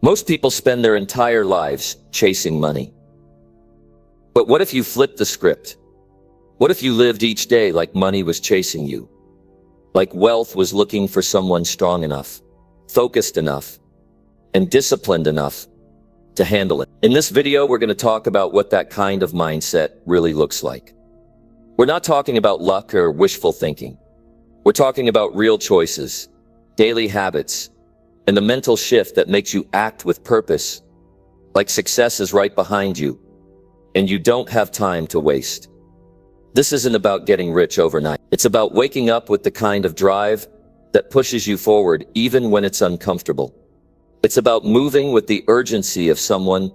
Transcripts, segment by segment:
Most people spend their entire lives chasing money. But what if you flipped the script? What if you lived each day like money was chasing you? Like wealth was looking for someone strong enough, focused enough, and disciplined enough to handle it. In this video, we're going to talk about what that kind of mindset really looks like. We're not talking about luck or wishful thinking. We're talking about real choices, daily habits, and the mental shift that makes you act with purpose, like success is right behind you, and you don't have time to waste. This isn't about getting rich overnight. It's about waking up with the kind of drive that pushes you forward even when it's uncomfortable. It's about moving with the urgency of someone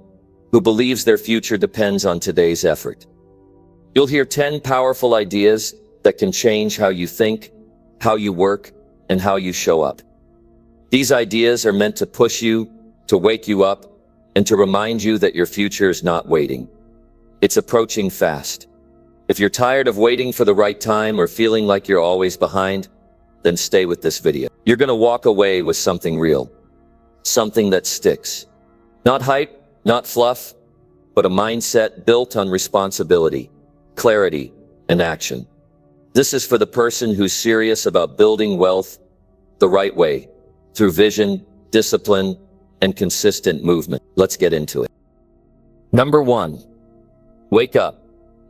who believes their future depends on today's effort. You'll hear 10 powerful ideas that can change how you think, how you work, and how you show up. These ideas are meant to push you, to wake you up, and to remind you that your future is not waiting. It's approaching fast. If you're tired of waiting for the right time or feeling like you're always behind, then stay with this video. You're going to walk away with something real, something that sticks. Not hype, not fluff, but a mindset built on responsibility, clarity, and action. This is for the person who's serious about building wealth the right way, through vision, discipline, and consistent movement. Let's get into it. Number 1, wake up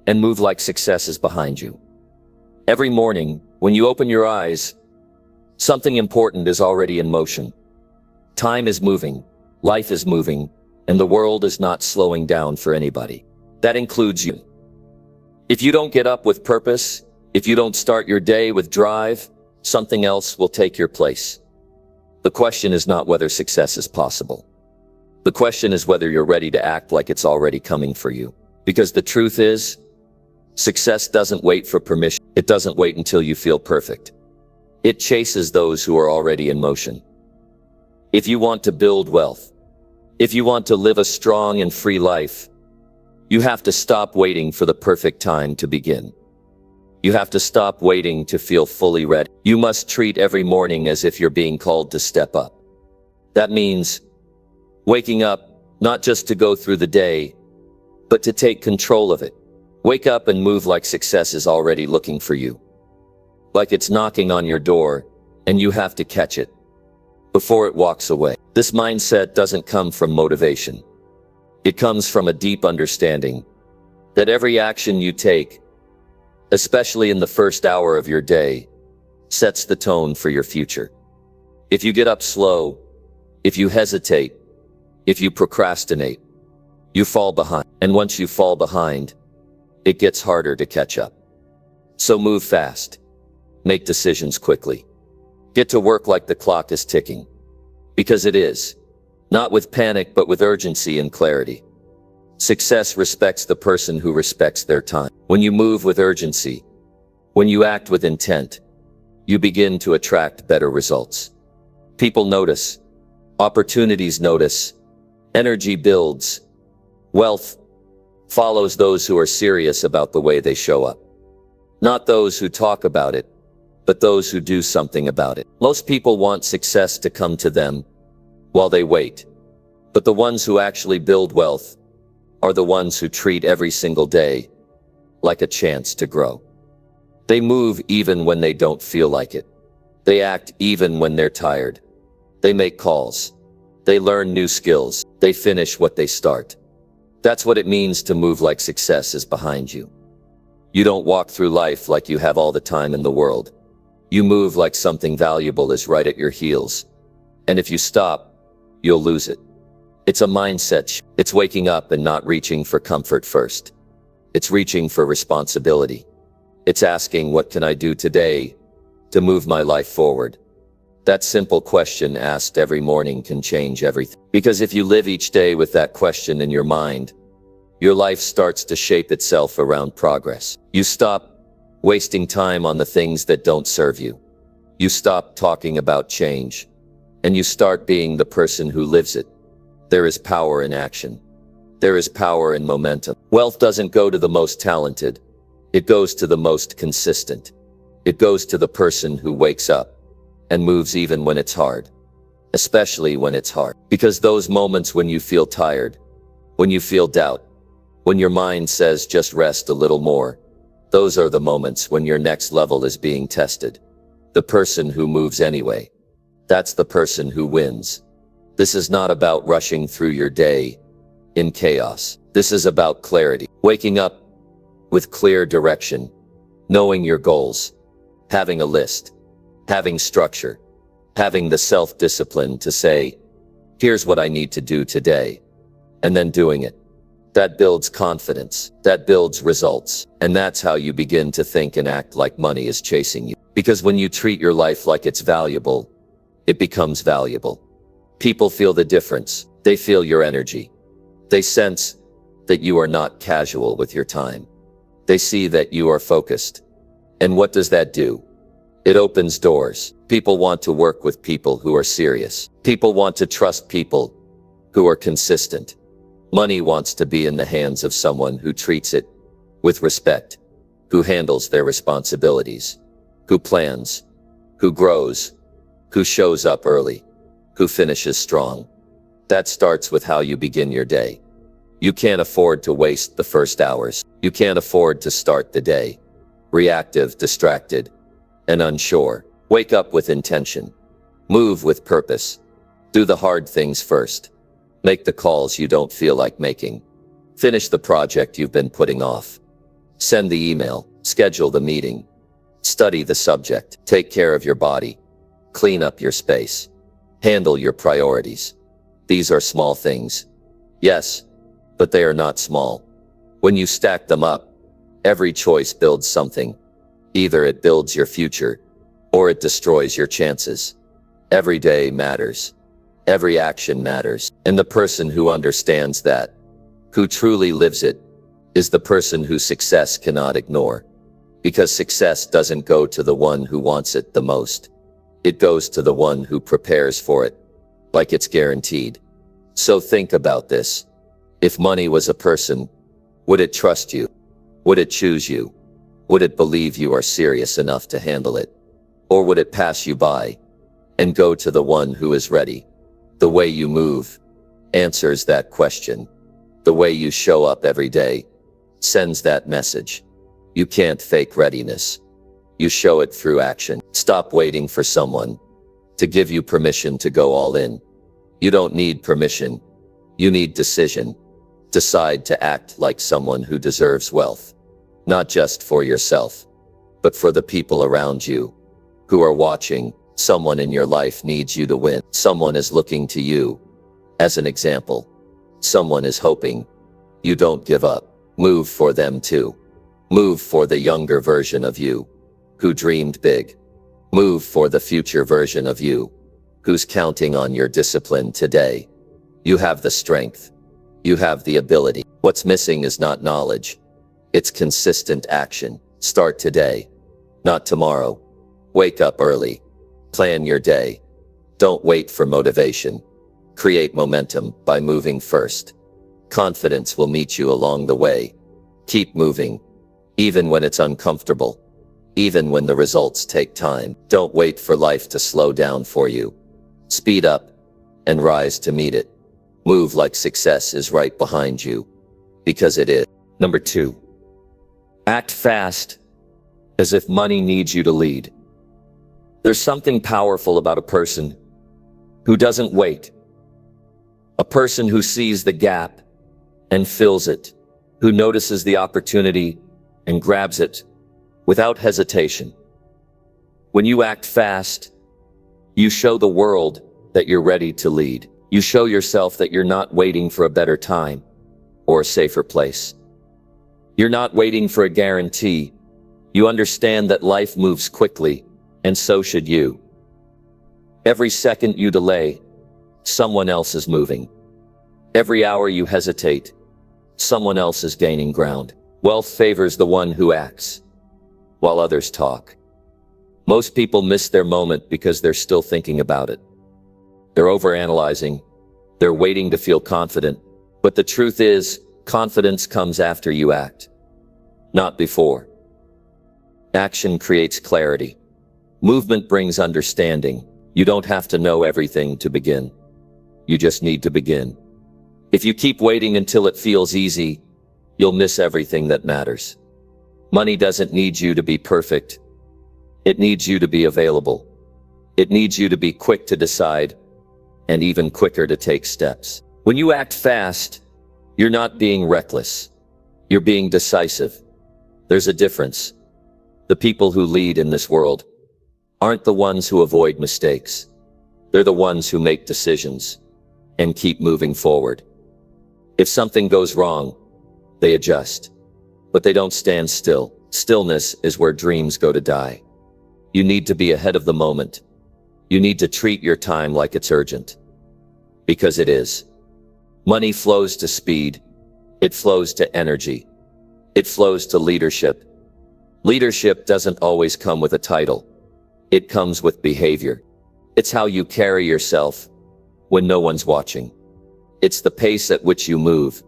and move like success is behind you. Every morning, when you open your eyes, something important is already in motion. Time is moving, life is moving, and the world is not slowing down for anybody. That includes you. If you don't get up with purpose, if you don't start your day with drive, something else will take your place. The question is not whether success is possible. The question is whether you're ready to act like it's already coming for you. Because the truth is, success doesn't wait for permission. It doesn't wait until you feel perfect. It chases those who are already in motion. If you want to build wealth, if you want to live a strong and free life, you have to stop waiting for the perfect time to begin. You have to stop waiting to feel fully ready. You must treat every morning as if you're being called to step up. That means waking up not just to go through the day, but to take control of it. Wake up and move like success is already looking for you. Like it's knocking on your door, and you have to catch it before it walks away. This mindset doesn't come from motivation. It comes from a deep understanding that every action you take, especially in the first hour of your day, sets the tone for your future. If you get up slow, if you hesitate, if you procrastinate, you fall behind. And once you fall behind, it gets harder to catch up. So move fast. Make decisions quickly. Get to work like the clock is ticking. Because it is. Not with panic, but with urgency and clarity. Success respects the person who respects their time. When you move with urgency, when you act with intent, you begin to attract better results. People notice. Opportunities notice. Energy builds. Wealth follows those who are serious about the way they show up. Not those who talk about it, but those who do something about it. Most people want success to come to them while they wait. But the ones who actually build wealth are the ones who treat every single day like a chance to grow. They move even when they don't feel like it. They act even when they're tired. They make calls. They learn new skills. They finish what they start. That's what it means to move like success is behind you. You don't walk through life like you have all the time in the world. You move like something valuable is right at your heels. And if you stop, you'll lose it. It's a mindset. It's waking up and not reaching for comfort first. It's reaching for responsibility. It's asking, what can I do today to move my life forward? That simple question asked every morning can change everything. Because if you live each day with that question in your mind, your life starts to shape itself around progress. You stop wasting time on the things that don't serve you. You stop talking about change, and you start being the person who lives it. There is power in action. There is power in momentum. Wealth doesn't go to the most talented. It goes to the most consistent. It goes to the person who wakes up and moves even when it's hard. especially when it's hard. Because those moments when you feel tired, when you feel doubt, when your mind says just rest a little more, those are the moments when your next level is being tested. The person who moves anyway, that's the person who wins. This is not about rushing through your day in chaos. This is about clarity. Waking up with clear direction, knowing your goals, having a list, having structure, having the self-discipline to say, here's what I need to do today, and then doing it. That builds confidence, that builds results, and that's how you begin to think and act like money is chasing you. Because when you treat your life like it's valuable, it becomes valuable. People feel the difference. They feel your energy. They sense that you are not casual with your time. They see that you are focused. And what does that do? It opens doors. People want to work with people who are serious. People want to trust people who are consistent. Money wants to be in the hands of someone who treats it with respect, who handles their responsibilities, who plans, who grows, who shows up early, who finishes strong. That starts with how you begin your day. You can't afford to waste the first hours. You can't afford to start the day reactive, distracted, and unsure. Wake up with intention. Move with purpose. Do the hard things first. Make the calls you don't feel like making. Finish the project you've been putting off. Send the email. Schedule the meeting. Study the subject. Take care of your body. Clean up your space. Handle your priorities. These are small things. Yes, but they are not small. When you stack them up, every choice builds something. Either it builds your future, or it destroys your chances. Every day matters. Every action matters. And the person who understands that, who truly lives it, is the person whose success cannot ignore. Because success doesn't go to the one who wants it the most. It goes to the one who prepares for it, like it's guaranteed. So think about this. If money was a person, would it trust you? Would it choose you? Would it believe you are serious enough to handle it? Or would it pass you by and go to the one who is ready? The way you move answers that question. The way you show up every day sends that message. You can't fake readiness. You show it through action. Stop waiting for someone to give you permission to go all in. You don't need permission. You need decision. Decide to act like someone who deserves wealth. Not just for yourself, but for the people around you who are watching. Someone in your life needs you to win. Someone is looking to you as an example. Someone is hoping you don't give up. Move for them too. Move for the younger version of you who dreamed big. Move for the future version of you who's counting on your discipline today. You have the strength. You have the ability. What's missing is not knowledge. It's consistent action. Start today, not tomorrow. Wake up early. Plan your day. Don't wait for motivation. Create momentum by moving first. Confidence will meet you along the way. Keep moving, even when it's uncomfortable, even when the results take time. Don't wait for life to slow down for you. Speed up and rise to meet it. Move like success is right behind you, because it is. Number 2, act fast as if money needs you to lead. There's something powerful about a person who doesn't wait. A person who sees the gap and fills it, who notices the opportunity and grabs it without hesitation. When you act fast, you show the world that you're ready to lead. You show yourself that you're not waiting for a better time or a safer place. You're not waiting for a guarantee. You understand that life moves quickly, and so should you. Every second you delay, someone else is moving. Every hour you hesitate, someone else is gaining ground. Wealth favors the one who acts, while others talk. Most people miss their moment because they're still thinking about it. They're overanalyzing. They're waiting to feel confident. But the truth is, confidence comes after you act, not before. Action creates clarity. Movement brings understanding. You don't have to know everything to begin. You just need to begin. If you keep waiting until it feels easy, you'll miss everything that matters. Money doesn't need you to be perfect. It needs you to be available. It needs you to be quick to decide, and even quicker to take steps. When you act fast, you're not being reckless. You're being decisive. There's a difference. The people who lead in this world aren't the ones who avoid mistakes. They're the ones who make decisions and keep moving forward. If something goes wrong, they adjust, but they don't stand still. Stillness is where dreams go to die. You need to be ahead of the moment. You need to treat your time like it's urgent. Because it is. Money flows to speed. It flows to energy. It flows to leadership. Leadership doesn't always come with a title. It comes with behavior. It's how you carry yourself when no one's watching. It's the pace at which you move.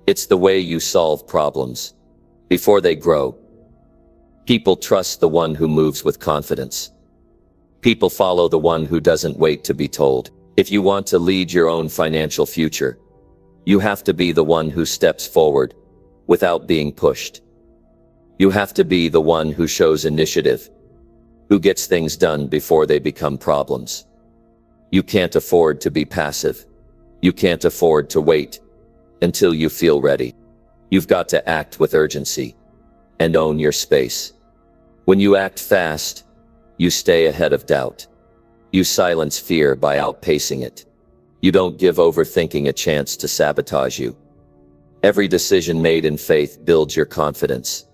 It's the way you solve problems before they grow. People trust the one who moves with confidence. People follow the one who doesn't wait to be told. If you want to lead your own financial future, you have to be the one who steps forward without being pushed. You have to be the one who shows initiative, who gets things done before they become problems. You can't afford to be passive. You can't afford to wait until you feel ready. You've got to act with urgency and own your space. When you act fast, you stay ahead of doubt. You silence fear by outpacing it. You don't give overthinking a chance to sabotage you. Every decision made in faith builds your confidence,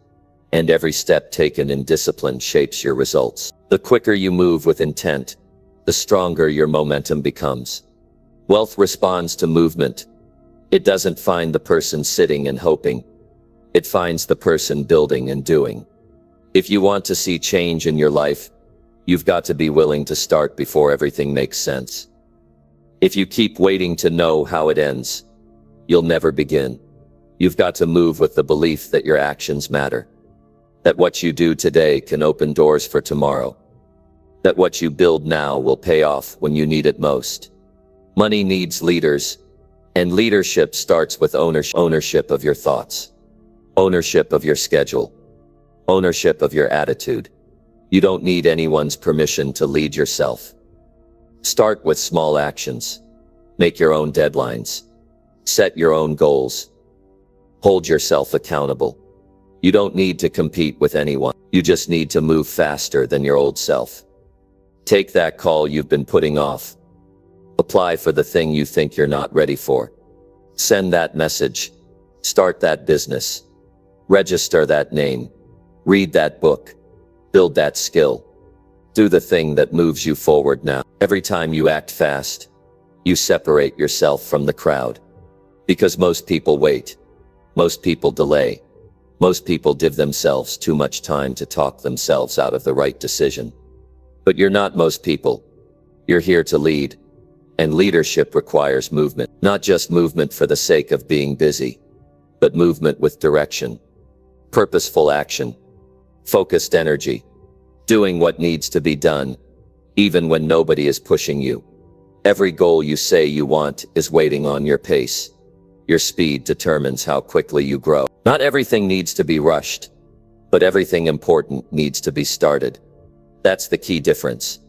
and every step taken in discipline shapes your results. The quicker you move with intent, the stronger your momentum becomes. Wealth responds to movement. It doesn't find the person sitting and hoping. It finds the person building and doing. If you want to see change in your life, you've got to be willing to start before everything makes sense. If you keep waiting to know how it ends, you'll never begin. You've got to move with the belief that your actions matter. That what you do today can open doors for tomorrow. That what you build now will pay off when you need it most. Money needs leaders, and leadership starts with ownership of your thoughts, ownership of your schedule, ownership of your attitude. You don't need anyone's permission to lead yourself. Start with small actions. Make your own deadlines. Set your own goals. Hold yourself accountable. You don't need to compete with anyone. You just need to move faster than your old self. Take that call you've been putting off. Apply for the thing you think you're not ready for. Send that message. Start that business. Register that name. Read that book. Build that skill. Do the thing that moves you forward now. Every time you act fast, you separate yourself from the crowd. Because most people wait. Most people delay. Most people give themselves too much time to talk themselves out of the right decision. But you're not most people. You're here to lead. And leadership requires movement. Not just movement for the sake of being busy, but movement with direction. Purposeful action. Focused energy. Doing what needs to be done, even when nobody is pushing you. Every goal you say you want is waiting on your pace. Your speed determines how quickly you grow. Not everything needs to be rushed, but everything important needs to be started. That's the key difference.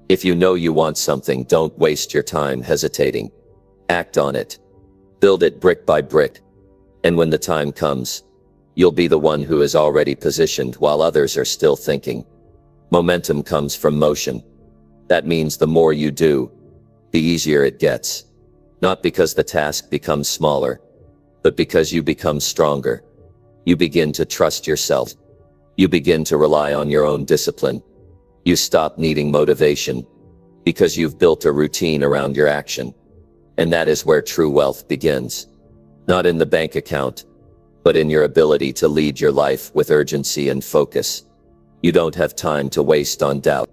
If you know you want something, don't waste your time hesitating. Act on it. Build it brick by brick. And when the time comes, you'll be the one who is already positioned while others are still thinking. Momentum comes from motion. That means the more you do, the easier it gets. Not because the task becomes smaller, but because you become stronger. You begin to trust yourself. You begin to rely on your own discipline. You stop needing motivation because you've built a routine around your action. And that is where true wealth begins. Not in the bank account, but in your ability to lead your life with urgency and focus. You don't have time to waste on doubt.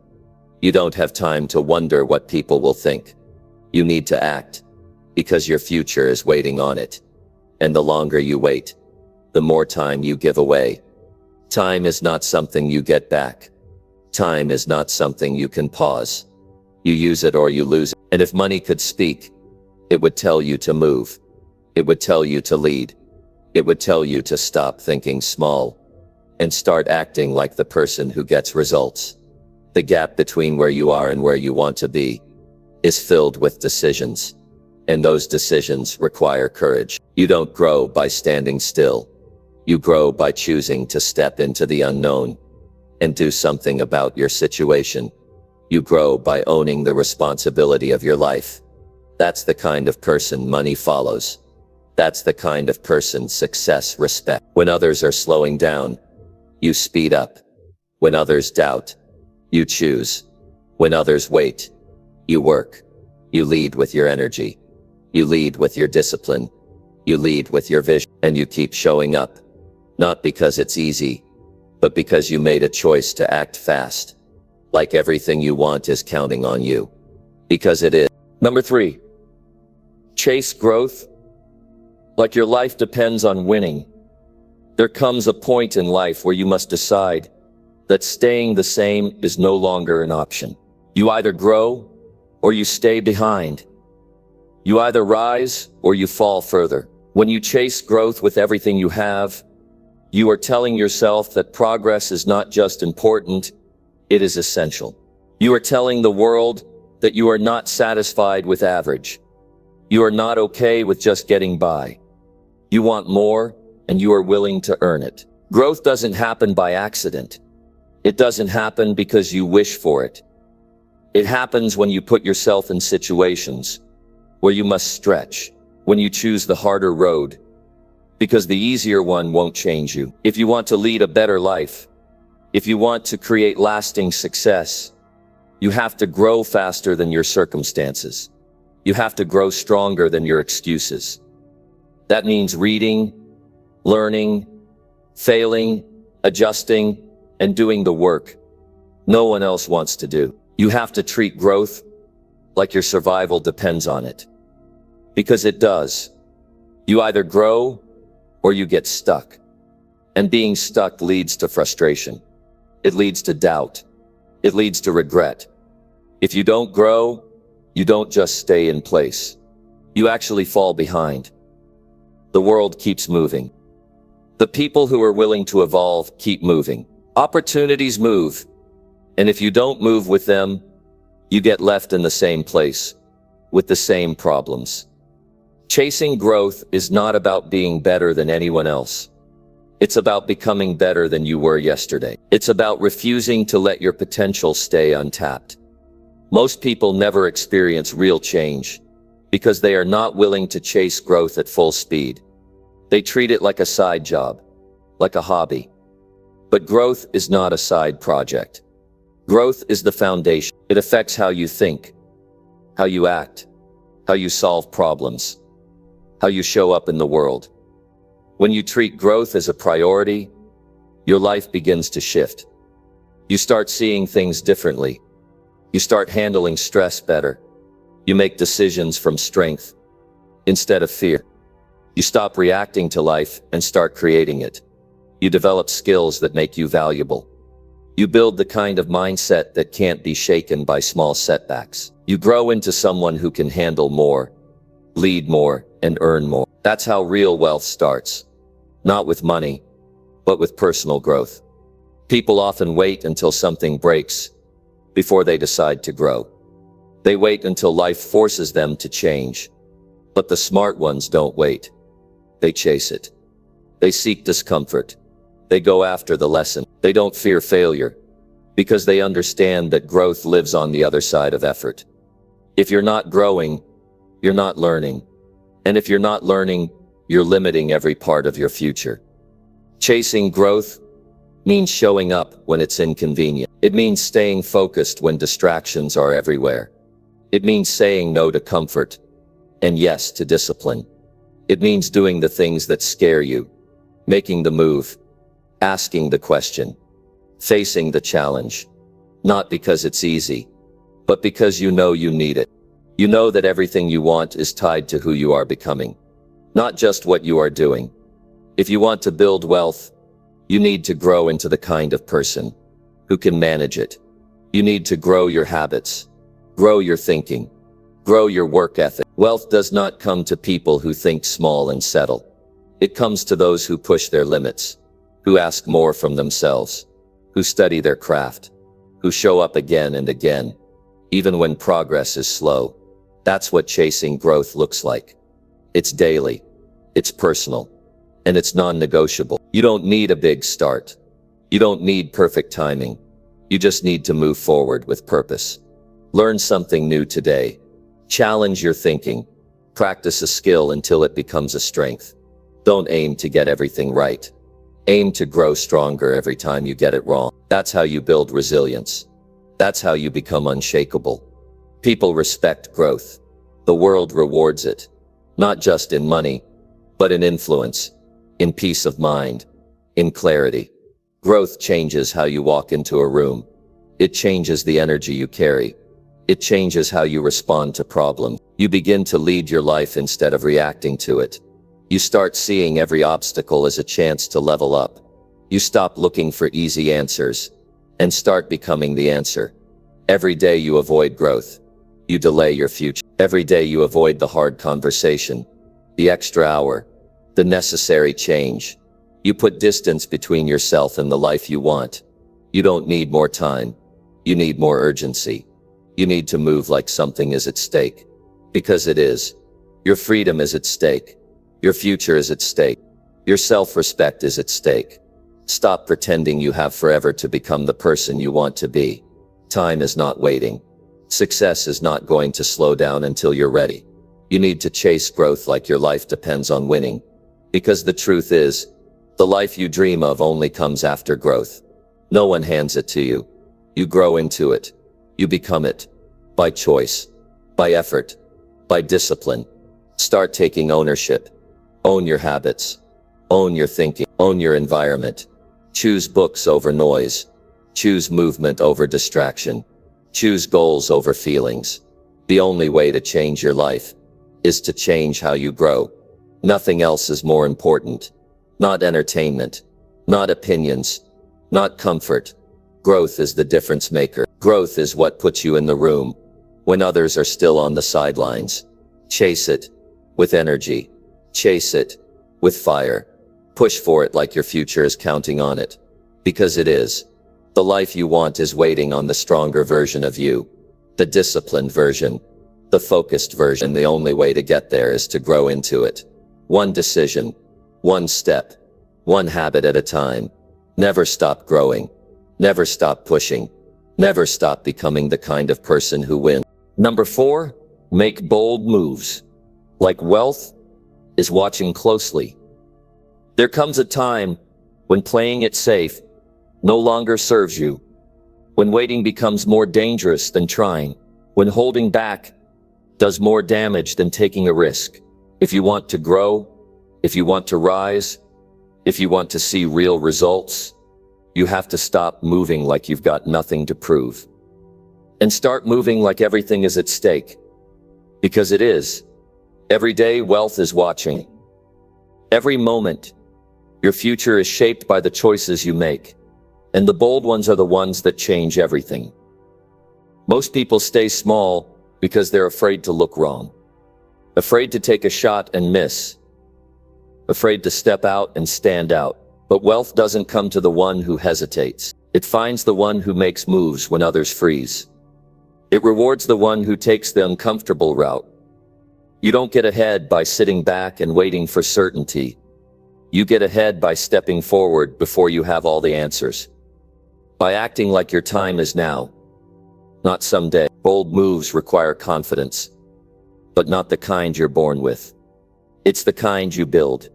You don't have time to wonder what people will think. You need to act, because your future is waiting on it. And the longer you wait, the more time you give away. Time is not something you get back. Time is not something you can pause. You use it or you lose it. And if money could speak, it would tell you to move. It would tell you to lead. It would tell you to stop thinking small and start acting like the person who gets results. The gap between where you are and where you want to be is filled with decisions, and those decisions require courage. You don't grow by standing still. You grow by choosing to step into the unknown and do something about your situation. You grow by owning the responsibility of your life. That's the kind of person money follows. That's the kind of person success respects. When others are slowing down, you speed up. When others doubt, you choose. When others wait, you work. You lead with your energy. You lead with your discipline. You lead with your vision. And you keep showing up. Not because it's easy, but because you made a choice to act fast. Like everything you want is counting on you. Because it is. Number 3. Chase growth like your life depends on winning. There comes a point in life where you must decide that staying the same is no longer an option. You either grow or you stay behind. You either rise or you fall further. When you chase growth with everything you have, you are telling yourself that progress is not just important, it is essential. You are telling the world that you are not satisfied with average. You are not okay with just getting by. You want more, and you are willing to earn it. Growth doesn't happen by accident. It doesn't happen because you wish for it. It happens when you put yourself in situations where you must stretch, when you choose the harder road, because the easier one won't change you. If you want to lead a better life, if you want to create lasting success, you have to grow faster than your circumstances. You have to grow stronger than your excuses. That means reading, learning, failing, adjusting, and doing the work no one else wants to do. You have to treat growth like your survival depends on it. Because it does. You either grow or you get stuck. And being stuck leads to frustration. It leads to doubt. It leads to regret. If you don't grow, you don't just stay in place. You actually fall behind. The world keeps moving. The people who are willing to evolve keep moving. Opportunities move. And if you don't move with them, you get left in the same place, with the same problems. Chasing growth is not about being better than anyone else. It's about becoming better than you were yesterday. It's about refusing to let your potential stay untapped. Most people never experience real change because they are not willing to chase growth at full speed. They treat it like a side job, like a hobby. But growth is not a side project. Growth is the foundation. It affects how you think, how you act, how you solve problems, how you show up in the world. When you treat growth as a priority, your life begins to shift. You start seeing things differently. You start handling stress better. You make decisions from strength instead of fear. You stop reacting to life and start creating it. You develop skills that make you valuable. You build the kind of mindset that can't be shaken by small setbacks. You grow into someone who can handle more, lead more, and earn more. That's how real wealth starts. Not with money, but with personal growth. People often wait until something breaks before they decide to grow. They wait until life forces them to change. But the smart ones don't wait. They chase it. They seek discomfort. They go after the lesson. They don't fear failure because they understand that growth lives on the other side of effort. If you're not growing, you're not learning. And if you're not learning, you're limiting every part of your future. Chasing growth means showing up when it's inconvenient. It means staying focused when distractions are everywhere. It means saying no to comfort and yes to discipline. It means doing the things that scare you, making the move, asking the question, facing the challenge. Not because it's easy, but because you know you need it. You know that everything you want is tied to who you are becoming, not just what you are doing. If you want to build wealth, you need to grow into the kind of person who can manage it. You need to grow your habits, Grow your thinking. Grow your work ethic. Wealth does not come to people who think small and settle. It comes to those who push their limits, who ask more from themselves, who study their craft, who show up again and again, even when progress is slow. That's what chasing growth looks like. It's daily, it's personal, and it's non-negotiable. You don't need a big start. You don't need perfect timing. You just need to move forward with purpose. Learn something new today. Challenge your thinking. Practice a skill until it becomes a strength. Don't aim to get everything right. Aim to grow stronger every time you get it wrong. That's how you build resilience. That's how you become unshakable. People respect growth. The world rewards it. Not just in money, but in influence, in peace of mind, in clarity. Growth changes how you walk into a room. It changes the energy you carry. It changes how you respond to problems. You begin to lead your life instead of reacting to it. You start seeing every obstacle as a chance to level up. You stop looking for easy answers and start becoming the answer. Every day you avoid growth, you delay your future. Every day you avoid the hard conversation, the extra hour, the necessary change. You put distance between yourself and the life you want. You don't need more time. You need more urgency. You need to move like something is at stake. Because it is. Your freedom is at stake. Your future is at stake. Your self-respect is at stake. Stop pretending you have forever to become the person you want to be. Time is not waiting. Success is not going to slow down until you're ready. You need to chase growth like your life depends on winning. Because the truth is, the life you dream of only comes after growth. No one hands it to you. You grow into it. You become it. By choice. By effort. By discipline. Start taking ownership. Own your habits. Own your thinking. Own your environment. Choose books over noise. Choose movement over distraction. Choose goals over feelings. The only way to change your life is to change how you grow. Nothing else is more important. Not entertainment. Not opinions. Not comfort. Growth is the difference maker. Growth is what puts you in the room when others are still on the sidelines. Chase it with energy. Chase it with fire. Push for it like your future is counting on it. Because it is. The life you want is waiting on the stronger version of you. The disciplined version. The focused version. The only way to get there is to grow into it. One decision. One step. One habit at a time. Never stop growing. Never stop pushing. Never stop becoming the kind of person who wins. Number 4, make bold moves. Like wealth is watching closely. There comes a time when playing it safe no longer serves you. When waiting becomes more dangerous than trying. When holding back does more damage than taking a risk. If you want to grow, if you want to rise, if you want to see real results, you have to stop moving like you've got nothing to prove. And start moving like everything is at stake. Because it is. Every day, wealth is watching. Every moment, your future is shaped by the choices you make. And the bold ones are the ones that change everything. Most people stay small because they're afraid to look wrong. Afraid to take a shot and miss. Afraid to step out and stand out. But wealth doesn't come to the one who hesitates. It finds the one who makes moves when others freeze. It rewards the one who takes the uncomfortable route. You don't get ahead by sitting back and waiting for certainty. You get ahead by stepping forward before you have all the answers. By acting like your time is now, not someday. Bold moves require confidence, but not the kind you're born with. It's the kind you build.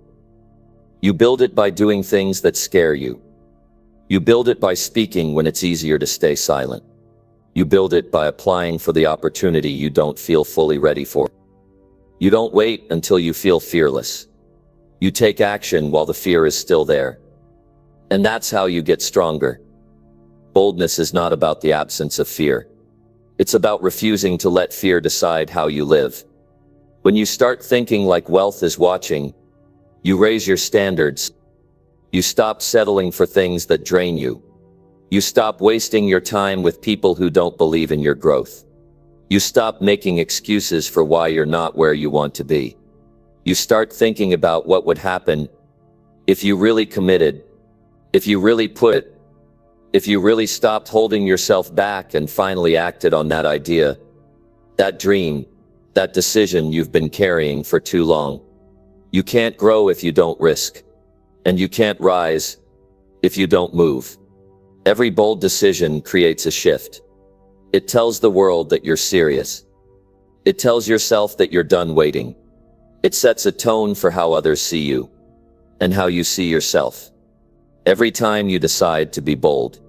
You build it by doing things that scare you. You build it by speaking when it's easier to stay silent. You build it by applying for the opportunity you don't feel fully ready for. You don't wait until you feel fearless. You take action while the fear is still there. And that's how you get stronger. Boldness is not about the absence of fear. It's about refusing to let fear decide how you live. When you start thinking like wealth is watching, you raise your standards. You stop settling for things that drain you. You stop wasting your time with people who don't believe in your growth. You stop making excuses for why you're not where you want to be. You start thinking about what would happen if you really committed, if you really if you really stopped holding yourself back and finally acted on that idea, that dream, that decision you've been carrying for too long. You can't grow if you don't risk, and you can't rise if you don't move. Every bold decision creates a shift. It tells the world that you're serious. It tells yourself that you're done waiting. It sets a tone for how others see you and how you see yourself. Every time you decide to be bold,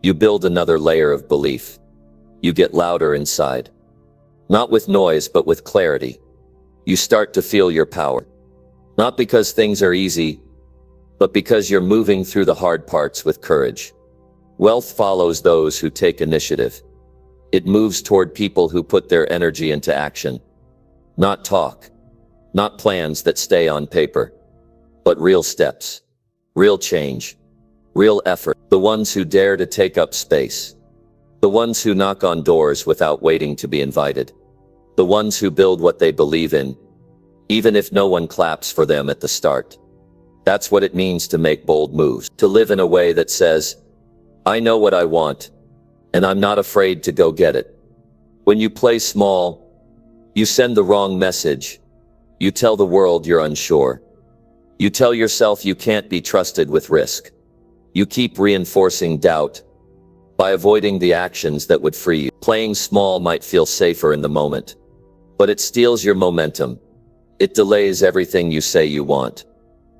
you build another layer of belief. You get louder inside. Not with noise, but with clarity. You start to feel your power. Not because things are easy, but because you're moving through the hard parts with courage. Wealth follows those who take initiative. It moves toward people who put their energy into action. Not talk. Not plans that stay on paper. But real steps. Real change. Real effort. The ones who dare to take up space. The ones who knock on doors without waiting to be invited. The ones who build what they believe in, even if no one claps for them at the start. That's what it means to make bold moves. To live in a way that says, I know what I want, and I'm not afraid to go get it. When you play small, you send the wrong message. You tell the world you're unsure. You tell yourself you can't be trusted with risk. You keep reinforcing doubt by avoiding the actions that would free you. Playing small might feel safer in the moment, but it steals your momentum. It delays everything you say you want.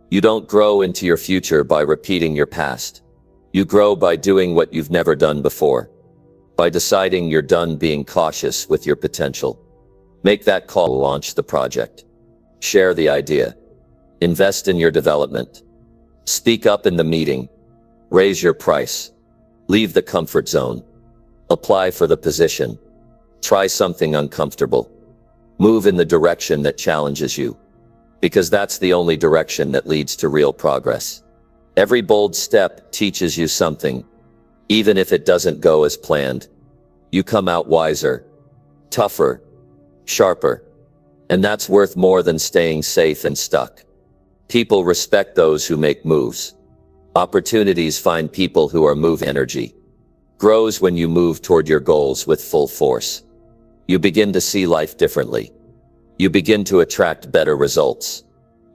You don't grow into your future by repeating your past. You grow by doing what you've never done before. By deciding you're done being cautious with your potential. Make that call, launch the project. Share the idea. Invest in your development. Speak up in the meeting. Raise your price. Leave the comfort zone. Apply for the position. Try something uncomfortable. Move in the direction that challenges you. Because that's the only direction that leads to real progress. Every bold step teaches you something. Even if it doesn't go as planned, you come out wiser, tougher, sharper. And that's worth more than staying safe and stuck. People respect those who make moves. Opportunities find people who are moving. Energy grows when you move toward your goals with full force. You begin to see life differently. You begin to attract better results.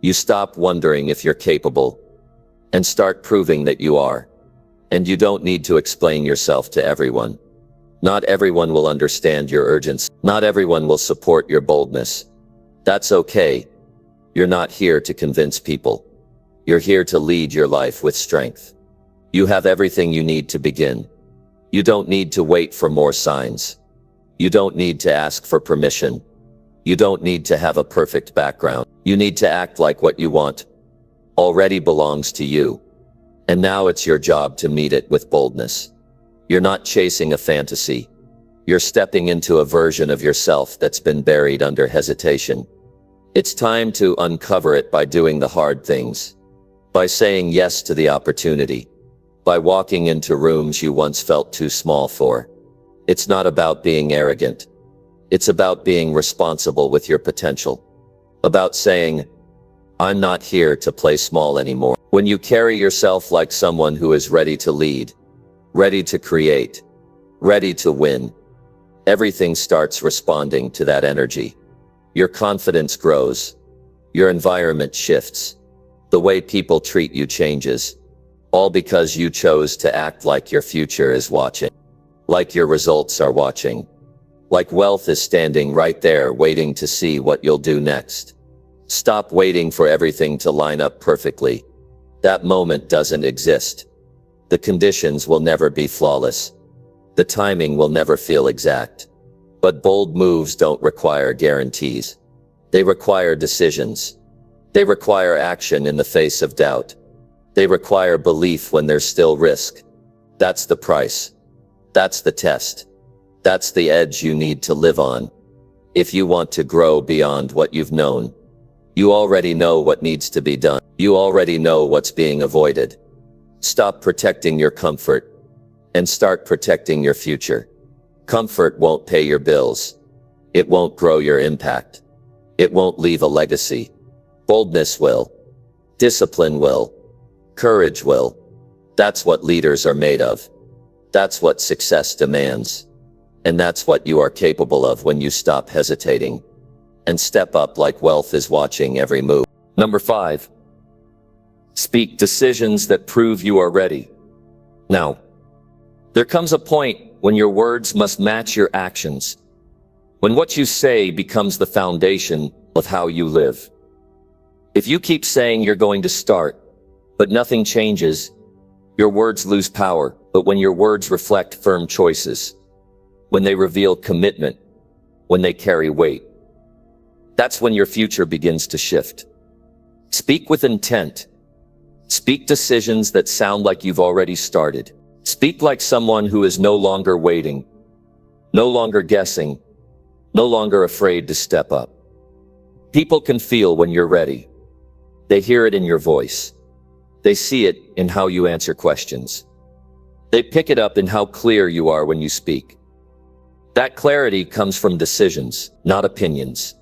You stop wondering if you're capable and start proving that you are. And you don't need to explain yourself to everyone. Not everyone will understand your urgency. Not everyone will support your boldness. That's okay. You're not here to convince people. You're here to lead your life with strength. You have everything you need to begin. You don't need to wait for more signs. You don't need to ask for permission. You don't need to have a perfect background. You need to act like what you want already belongs to you. And now it's your job to meet it with boldness. You're not chasing a fantasy. You're stepping into a version of yourself that's been buried under hesitation. It's time to uncover it by doing the hard things. By saying yes to the opportunity. By walking into rooms you once felt too small for. It's not about being arrogant. It's about being responsible with your potential. About saying, I'm not here to play small anymore. When you carry yourself like someone who is ready to lead, ready to create, ready to win, everything starts responding to that energy. Your confidence grows. Your environment shifts. The way people treat you changes. All because you chose to act like your future is watching. Like your results are watching. Like wealth is standing right there waiting to see what you'll do next. Stop waiting for everything to line up perfectly. That moment doesn't exist. The conditions will never be flawless. The timing will never feel exact. But bold moves don't require guarantees. They require decisions. They require action in the face of doubt. They require belief when there's still risk. That's the price. That's the test. That's the edge you need to live on. If you want to grow beyond what you've known, you already know what needs to be done. You already know what's being avoided. Stop protecting your comfort and start protecting your future. Comfort won't pay your bills. It won't grow your impact. It won't leave a legacy. Boldness will. Discipline will. Courage will. That's what leaders are made of. That's what success demands. And that's what you are capable of when you stop hesitating and step up like wealth is watching every move. Number 5. Speak decisions that prove you are ready. Now, there comes a point when your words must match your actions. When what you say becomes the foundation of how you live. If you keep saying you're going to start, but nothing changes, your words lose power. But when your words reflect firm choices, when they reveal commitment, when they carry weight, that's when your future begins to shift. Speak with intent. Speak decisions that sound like you've already started. Speak like someone who is no longer waiting, no longer guessing, no longer afraid to step up. People can feel when you're ready. They hear it in your voice. They see it in how you answer questions. They pick it up in how clear you are when you speak. That clarity comes from decisions, not opinions,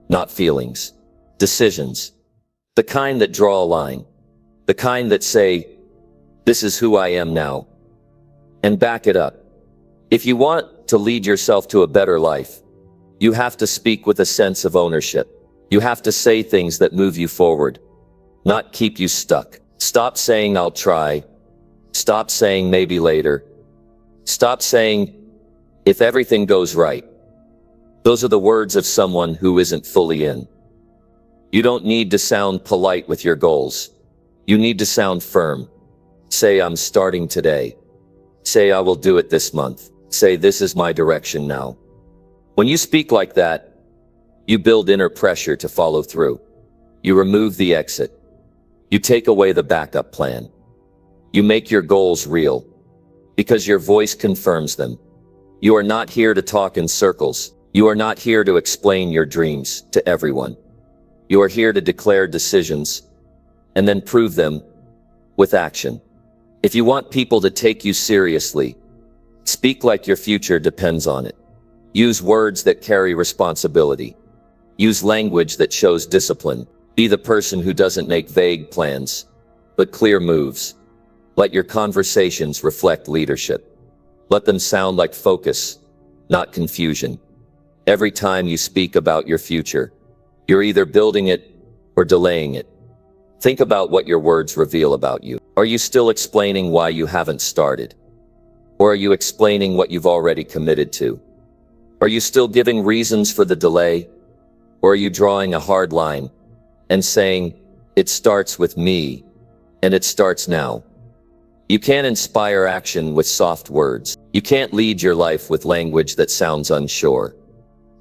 not feelings. Decisions. The kind that draw a line. The kind that say, this is who I am now. And back it up. If you want to lead yourself to a better life, you have to speak with a sense of ownership. You have to say things that move you forward, not keep you stuck. Stop saying, I'll try. Stop saying, maybe later. Stop saying, if everything goes right. Those are the words of someone who isn't fully in. You don't need to sound polite with your goals. You need to sound firm. Say, I'm starting today. Say, I will do it this month. Say, this is my direction now. When you speak like that, you build inner pressure to follow through. You remove the exit. You take away the backup plan. You make your goals real, because your voice confirms them. You are not here to talk in circles. You are not here to explain your dreams to everyone. You are here to declare decisions and then prove them with action. If you want people to take you seriously, speak like your future depends on it. Use words that carry responsibility. Use language that shows discipline. Be the person who doesn't make vague plans, but clear moves. Let your conversations reflect leadership. Let them sound like focus, not confusion. Every time you speak about your future, you're either building it or delaying it. Think about what your words reveal about you. Are you still explaining why you haven't started? Or are you explaining what you've already committed to? Are you still giving reasons for the delay? Or are you drawing a hard line and saying, it starts with me, and it starts now? You can't inspire action with soft words. You can't lead your life with language that sounds unsure.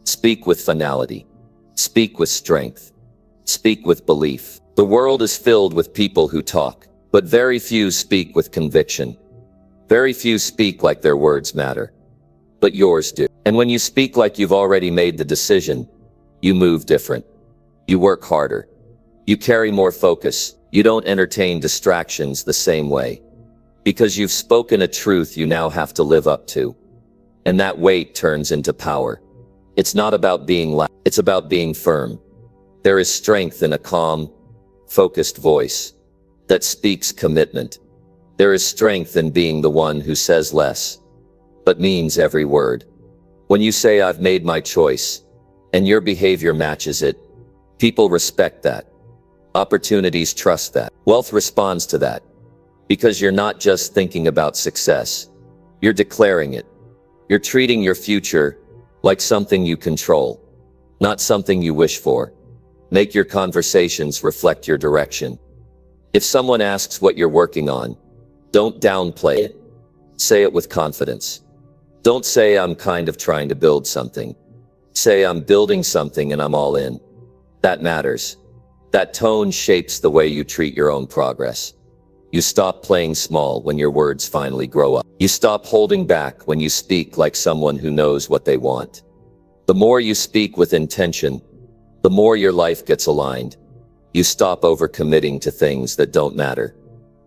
Speak with finality. Speak with strength. Speak with belief. The world is filled with people who talk, but very few speak with conviction. Very few speak like their words matter, but yours do. And when you speak like you've already made the decision, you move different. You work harder. You carry more focus. You don't entertain distractions the same way. Because you've spoken a truth you now have to live up to. And that weight turns into power. It's not about being loud. It's about being firm. There is strength in a calm, focused voice that speaks commitment. There is strength in being the one who says less, but means every word. When you say, I've made my choice, and your behavior matches it, people respect that. Opportunities trust that. Wealth responds to that. Because you're not just thinking about success. You're declaring it. You're treating your future like something you control, not something you wish for. Make your conversations reflect your direction. If someone asks what you're working on, don't downplay it. Say it with confidence. Don't say, I'm kind of trying to build something. Say, I'm building something and I'm all in. That matters. That tone shapes the way you treat your own progress. You stop playing small when your words finally grow up. You stop holding back when you speak like someone who knows what they want. The more you speak with intention, the more your life gets aligned. You stop overcommitting to things that don't matter.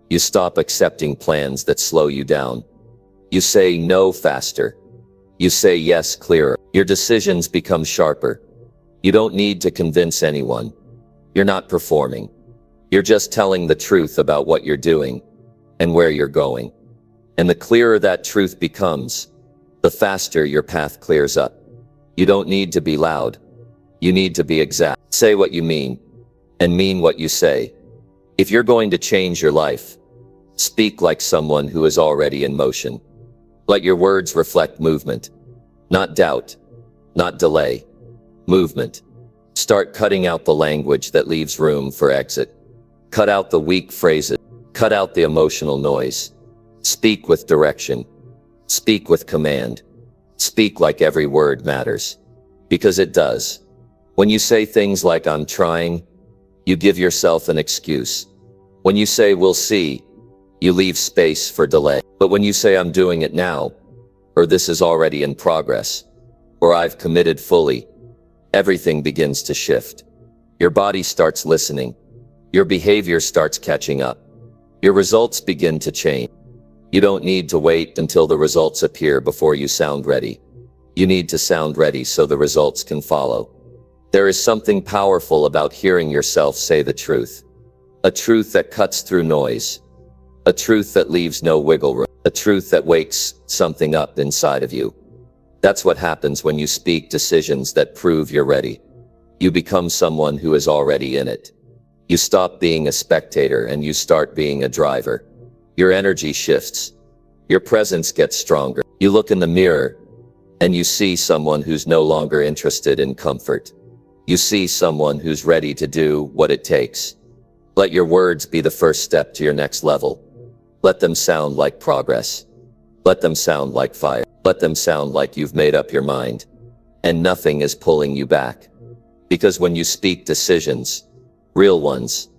You stop accepting plans that slow you down. You say no faster. You say yes clearer. Your decisions become sharper. You don't need to convince anyone. You're not performing. You're just telling the truth about what you're doing and where you're going. And the clearer that truth becomes, the faster your path clears up. You don't need to be loud. You need to be exact. Say what you mean and mean what you say. If you're going to change your life, speak like someone who is already in motion. Let your words reflect movement, not doubt, not delay. Movement. Start cutting out the language that leaves room for exit. Cut out the weak phrases. Cut out the emotional noise. Speak with direction. Speak with command. Speak like every word matters. Because it does. When you say things like "I'm trying," you give yourself an excuse. When you say "we'll see," you leave space for delay. But when you say "I'm doing it now," or "this is already in progress," or "I've committed fully," everything begins to shift. Your body starts listening. Your behavior starts catching up. Your results begin to change. You don't need to wait until the results appear before you sound ready. You need to sound ready so the results can follow. There is something powerful about hearing yourself say the truth. A truth that cuts through noise. A truth that leaves no wiggle room. A truth that wakes something up inside of you. That's what happens when you speak decisions that prove you're ready. You become someone who is already in it. You stop being a spectator and you start being a driver. Your energy shifts. Your presence gets stronger. You look in the mirror and you see someone who's no longer interested in comfort. You see someone who's ready to do what it takes. Let your words be the first step to your next level. Let them sound like progress. Let them sound like fire. Let them sound like you've made up your mind. And nothing is pulling you back. Because when you speak decisions, real ones,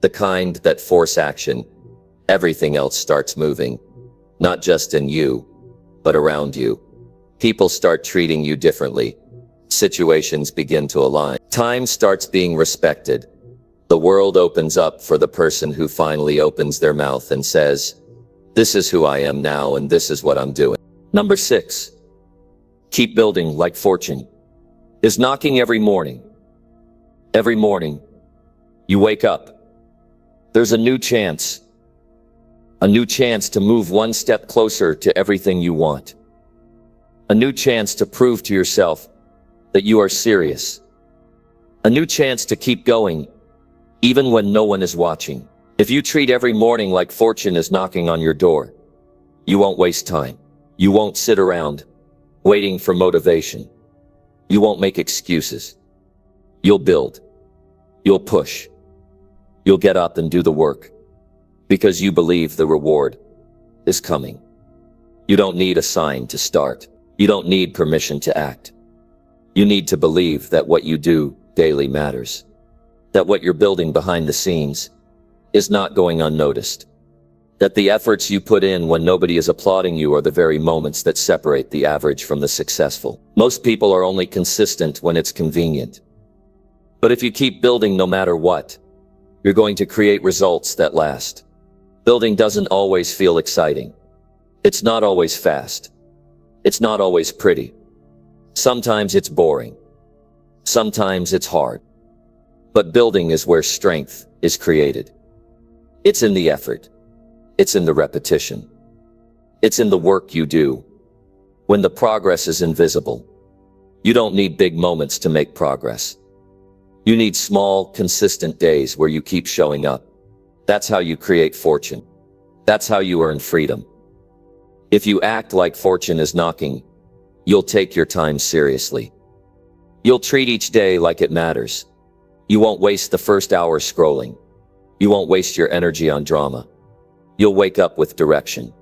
the kind that force action, everything else starts moving. Not just in you, but around you. People start treating you differently. Situations begin to align. Time starts being respected. The world opens up for the person who finally opens their mouth and says, "This is who I am now and this is what I'm doing." Number 6. Keep building like fortune is knocking every morning. Every morning, you wake up. There's a new chance. A new chance to move one step closer to everything you want. A new chance to prove to yourself that you are serious. A new chance to keep going, even when no one is watching. If you treat every morning like fortune is knocking on your door, you won't waste time. You won't sit around waiting for motivation. You won't make excuses. You'll build. You'll push. You'll get up and do the work because you believe the reward is coming. You don't need a sign to start. You don't need permission to act. You need to believe that what you do daily matters. That what you're building behind the scenes is not going unnoticed. That the efforts you put in when nobody is applauding you are the very moments that separate the average from the successful. Most people are only consistent when it's convenient. But if you keep building no matter what, you're going to create results that last. Building doesn't always feel exciting. It's not always fast. It's not always pretty. Sometimes it's boring. Sometimes it's hard. But building is where strength is created. It's in the effort. It's in the repetition. It's in the work you do. When the progress is invisible, you don't need big moments to make progress. You need small, consistent days where you keep showing up. That's how you create fortune. That's how you earn freedom. If you act like fortune is knocking, you'll take your time seriously. You'll treat each day like it matters. You won't waste the first hour scrolling. You won't waste your energy on drama. You'll wake up with direction.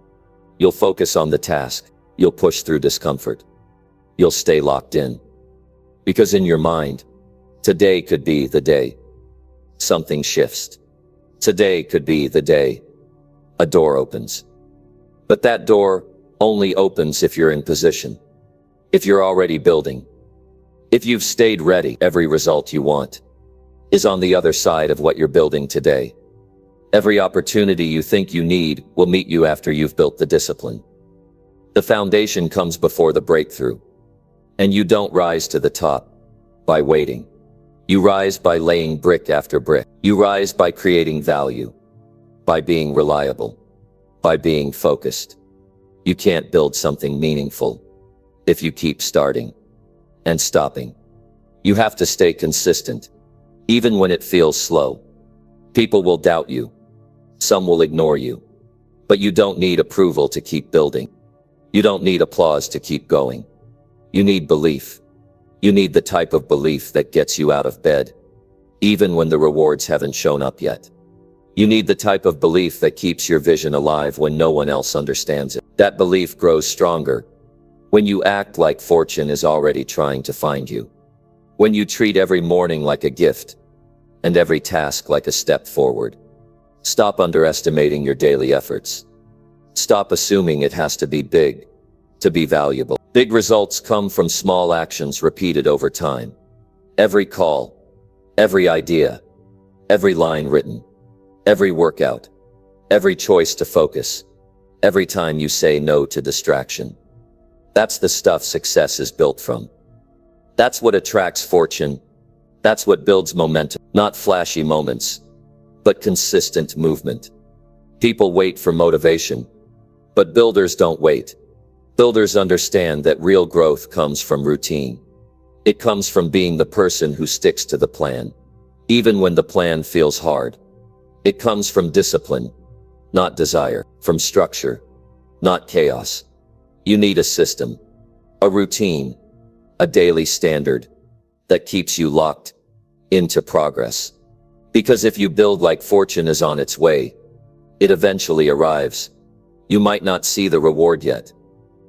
You'll focus on the task. You'll push through discomfort. You'll stay locked in. Because in your mind, today could be the day something shifts. Today could be the day a door opens. But that door only opens if you're in position. If you're already building. If you've stayed ready, every result you want is on the other side of what you're building today. Every opportunity you think you need will meet you after you've built the discipline. The foundation comes before the breakthrough. And you don't rise to the top by waiting. You rise by laying brick after brick. You rise by creating value, by being reliable, by being focused. You can't build something meaningful if you keep starting and stopping. You have to stay consistent, even when it feels slow. People will doubt you. Some will ignore you. But you don't need approval to keep building. You don't need applause to keep going. You need belief. You need the type of belief that gets you out of bed, even when the rewards haven't shown up yet. You need the type of belief that keeps your vision alive when no one else understands it. That belief grows stronger when you act like fortune is already trying to find you. When you treat every morning like a gift and every task like a step forward. Stop underestimating your daily efforts. Stop assuming it has to be big to be valuable. Big results come from small actions repeated over time. Every call, every idea, every line written, every workout, every choice to focus, every time you say no to distraction. That's the stuff success is built from. That's what attracts fortune. That's what builds momentum. Not flashy moments, but consistent movement. People wait for motivation, but builders don't wait. Builders understand that real growth comes from routine. It comes from being the person who sticks to the plan, even when the plan feels hard. It comes from discipline, not desire, from structure, not chaos. You need a system, a routine, a daily standard that keeps you locked into progress. Because if you build like fortune is on its way, it eventually arrives. You might not see the reward yet,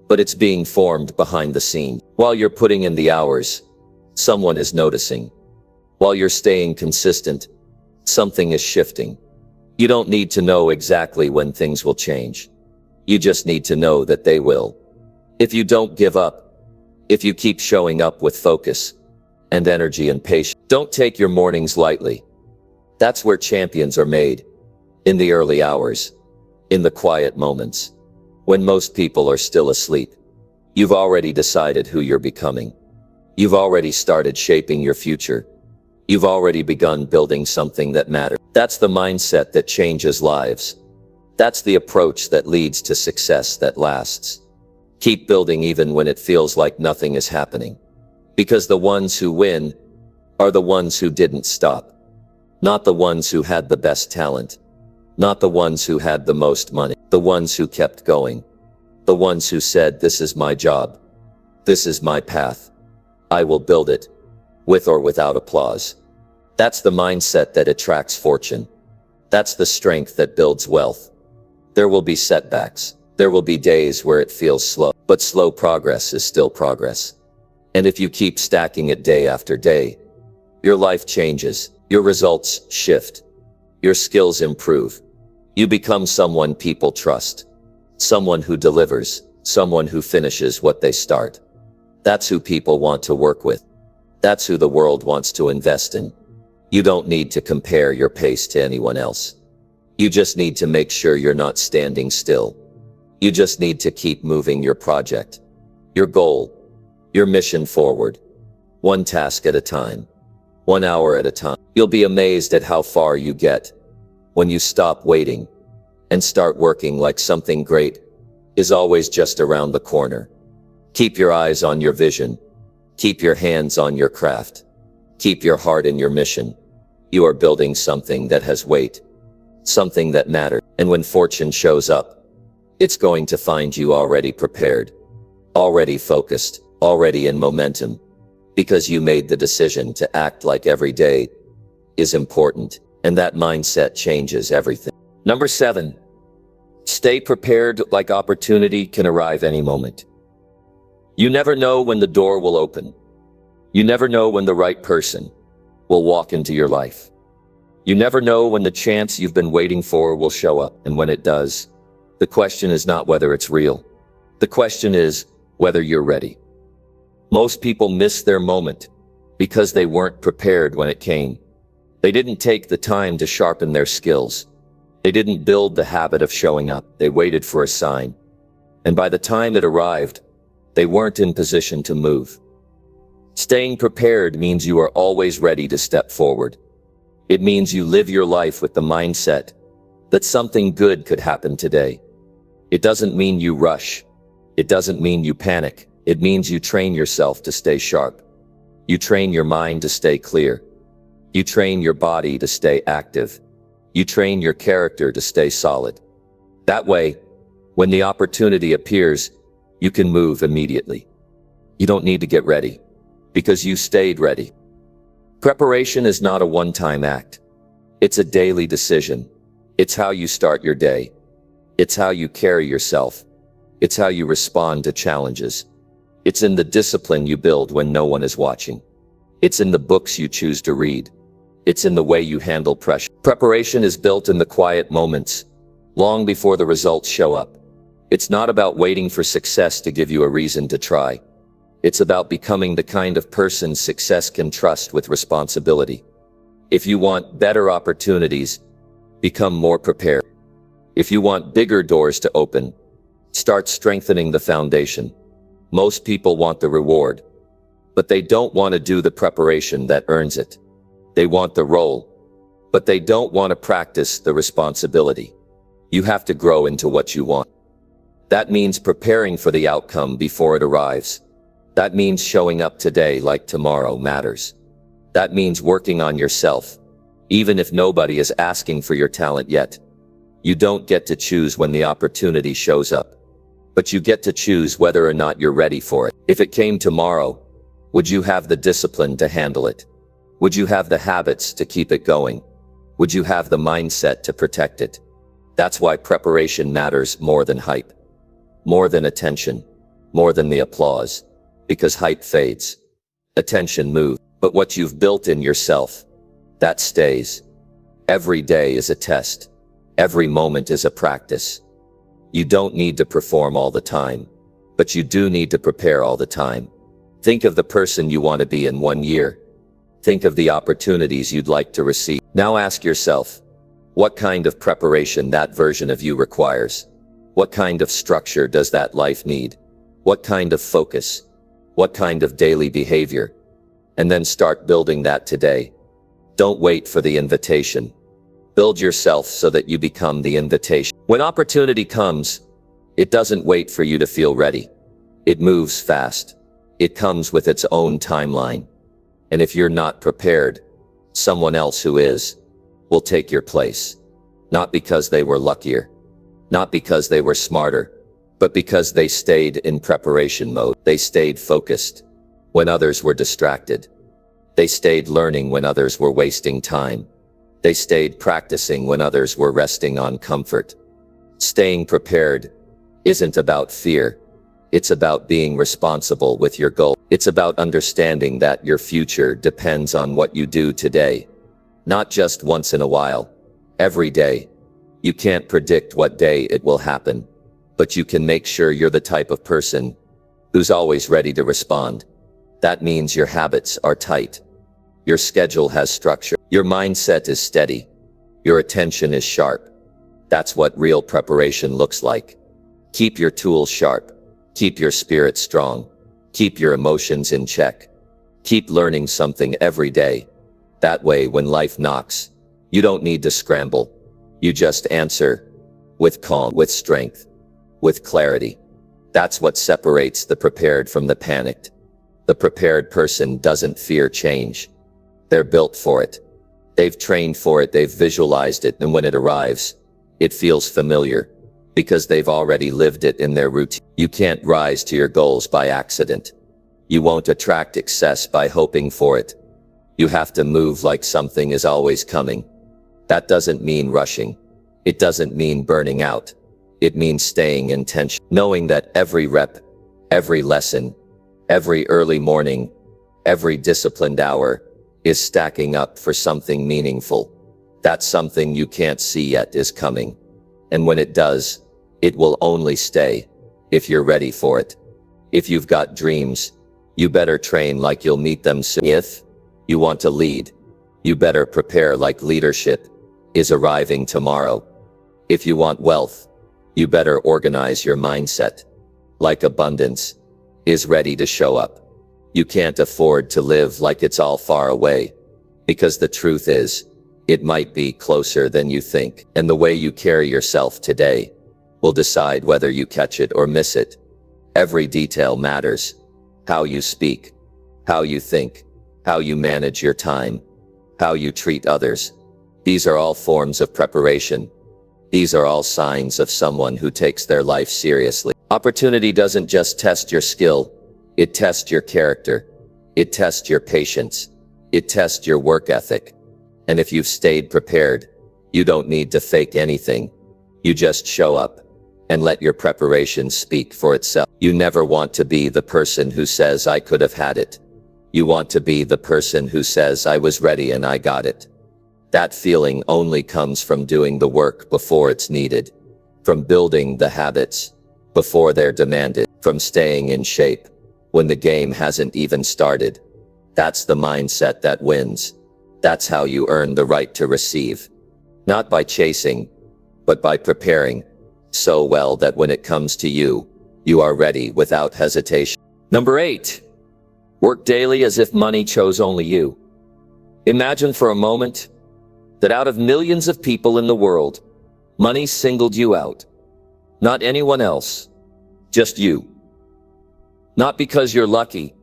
but it's being formed behind the scenes. While you're putting in the hours, someone is noticing. While you're staying consistent, something is shifting. You don't need to know exactly when things will change. You just need to know that they will. If you don't give up, if you keep showing up with focus and energy and patience, don't take your mornings lightly. That's where champions are made. In the early hours, in the quiet moments, when most people are still asleep. You've already decided who you're becoming. You've already started shaping your future. You've already begun building something that matters. That's the mindset that changes lives. That's the approach that leads to success that lasts. Keep building even when it feels like nothing is happening. Because the ones who win are the ones who didn't stop. Not the ones who had the best talent. Not the ones who had the most money. The ones who kept going. The ones who said, this is my job. This is my path. I will build it, with or without applause. That's the mindset that attracts fortune. That's the strength that builds wealth. There will be setbacks. There will be days where it feels slow, but slow progress is still progress. And if you keep stacking it day after day, your life changes, your results shift, your skills improve. You become someone people trust, someone who delivers, someone who finishes what they start. That's who people want to work with. That's who the world wants to invest in. You don't need to compare your pace to anyone else. You just need to make sure you're not standing still. You just need to keep moving your project, your goal, your mission forward, one task at a time, 1 hour at a time. You'll be amazed at how far you get when you stop waiting and start working like something great is always just around the corner. Keep your eyes on your vision. Keep your hands on your craft. Keep your heart in your mission. You are building something that has weight, something that matters. And when fortune shows up, it's going to find you already prepared, already focused, already in momentum, because you made the decision to act like every day is important. And that mindset changes everything. Number 7, stay prepared like opportunity can arrive any moment. You never know when the door will open. You never know when the right person will walk into your life. You never know when the chance you've been waiting for will show up. And when it does, the question is not whether it's real. The question is whether you're ready. Most people miss their moment because they weren't prepared when it came. They didn't take the time to sharpen their skills. They didn't build the habit of showing up. They waited for a sign. And by the time it arrived, they weren't in position to move. Staying prepared means you are always ready to step forward. It means you live your life with the mindset that something good could happen today. It doesn't mean you rush. It doesn't mean you panic. It means you train yourself to stay sharp. You train your mind to stay clear. You train your body to stay active. You train your character to stay solid. That way, when the opportunity appears, you can move immediately. You don't need to get ready, because you stayed ready. Preparation is not a one-time act. It's a daily decision. It's how you start your day. It's how you carry yourself. It's how you respond to challenges. It's in the discipline you build when no one is watching. It's in the books you choose to read. It's in the way you handle pressure. Preparation is built in the quiet moments, long before the results show up. It's not about waiting for success to give you a reason to try. It's about becoming the kind of person success can trust with responsibility. If you want better opportunities, become more prepared. If you want bigger doors to open, start strengthening the foundation. Most people want the reward, but they don't want to do the preparation that earns it. They want the role, but they don't want to practice the responsibility. You have to grow into what you want. That means preparing for the outcome before it arrives. That means showing up today like tomorrow matters. That means working on yourself, even if nobody is asking for your talent yet. You don't get to choose when the opportunity shows up, but you get to choose whether or not you're ready for it. If it came tomorrow, would you have the discipline to handle it? Would you have the habits to keep it going? Would you have the mindset to protect it? That's why preparation matters more than hype, more than attention, more than the applause, because hype fades, attention moves, but what you've built in yourself, that stays. Every day is a test. Every moment is a practice. You don't need to perform all the time, but you do need to prepare all the time. Think of the person you want to be in 1 year. Think of the opportunities you'd like to receive. Now ask yourself, what kind of preparation that version of you requires? What kind of structure does that life need? What kind of focus? What kind of daily behavior? And then start building that today. Don't wait for the invitation. Build yourself so that you become the invitation. When opportunity comes, it doesn't wait for you to feel ready. It moves fast. It comes with its own timeline. And if you're not prepared, someone else who is will take your place. Not because they were luckier, not because they were smarter, but because they stayed in preparation mode. They stayed focused when others were distracted. They stayed learning when others were wasting time. They stayed practicing when others were resting on comfort. Staying prepared isn't about fear. It's about being responsible with your goal. It's about understanding that your future depends on what you do today, not just once in a while, every day. You can't predict what day it will happen, but you can make sure you're the type of person who's always ready to respond. That means your habits are tight. Your schedule has structure. Your mindset is steady. Your attention is sharp. That's what real preparation looks like. Keep your tools sharp. Keep your spirit strong. Keep your emotions in check. Keep learning something every day. That way, when life knocks, you don't need to scramble. You just answer with calm, with strength, with clarity. That's what separates the prepared from the panicked. The prepared person doesn't fear change. They're built for it. They've trained for it, they've visualized it, and when it arrives, it feels familiar because they've already lived it in their routine. You can't rise to your goals by accident. You won't attract success by hoping for it. You have to move like something is always coming. That doesn't mean rushing. It doesn't mean burning out. It means staying intentional, knowing that every rep, every lesson, every early morning, every disciplined hour is stacking up for something meaningful. That something you can't see yet is coming. And when it does, it will only stay if you're ready for it. If you've got dreams, you better train like you'll meet them soon. If you want to lead, you better prepare like leadership is arriving tomorrow. If you want wealth, you better organize your mindset like abundance, is ready to show up. You can't afford to live like it's all far away, because the truth is, it might be closer than you think, and the way you carry yourself today will decide whether you catch it or miss it. Every detail matters. How you speak, how you think, how you manage your time, how you treat others. These are all forms of preparation. These are all signs of someone who takes their life seriously. Opportunity doesn't just test your skill, it tests your character. It tests your patience. It tests your work ethic. And if you've stayed prepared, you don't need to fake anything. You just show up and let your preparation speak for itself. You never want to be the person who says, I could have had it. You want to be the person who says, I was ready and I got it. That feeling only comes from doing the work before it's needed, from building the habits before they're demanded, from staying in shape when the game hasn't even started. That's the mindset that wins. That's how you earn the right to receive. Not by chasing, but by preparing so well that when it comes to you, you are ready without hesitation. Number 8, work daily as if money chose only you. Imagine for a moment that out of millions of people in the world, money singled you out. Not anyone else, just you. Not because you're lucky,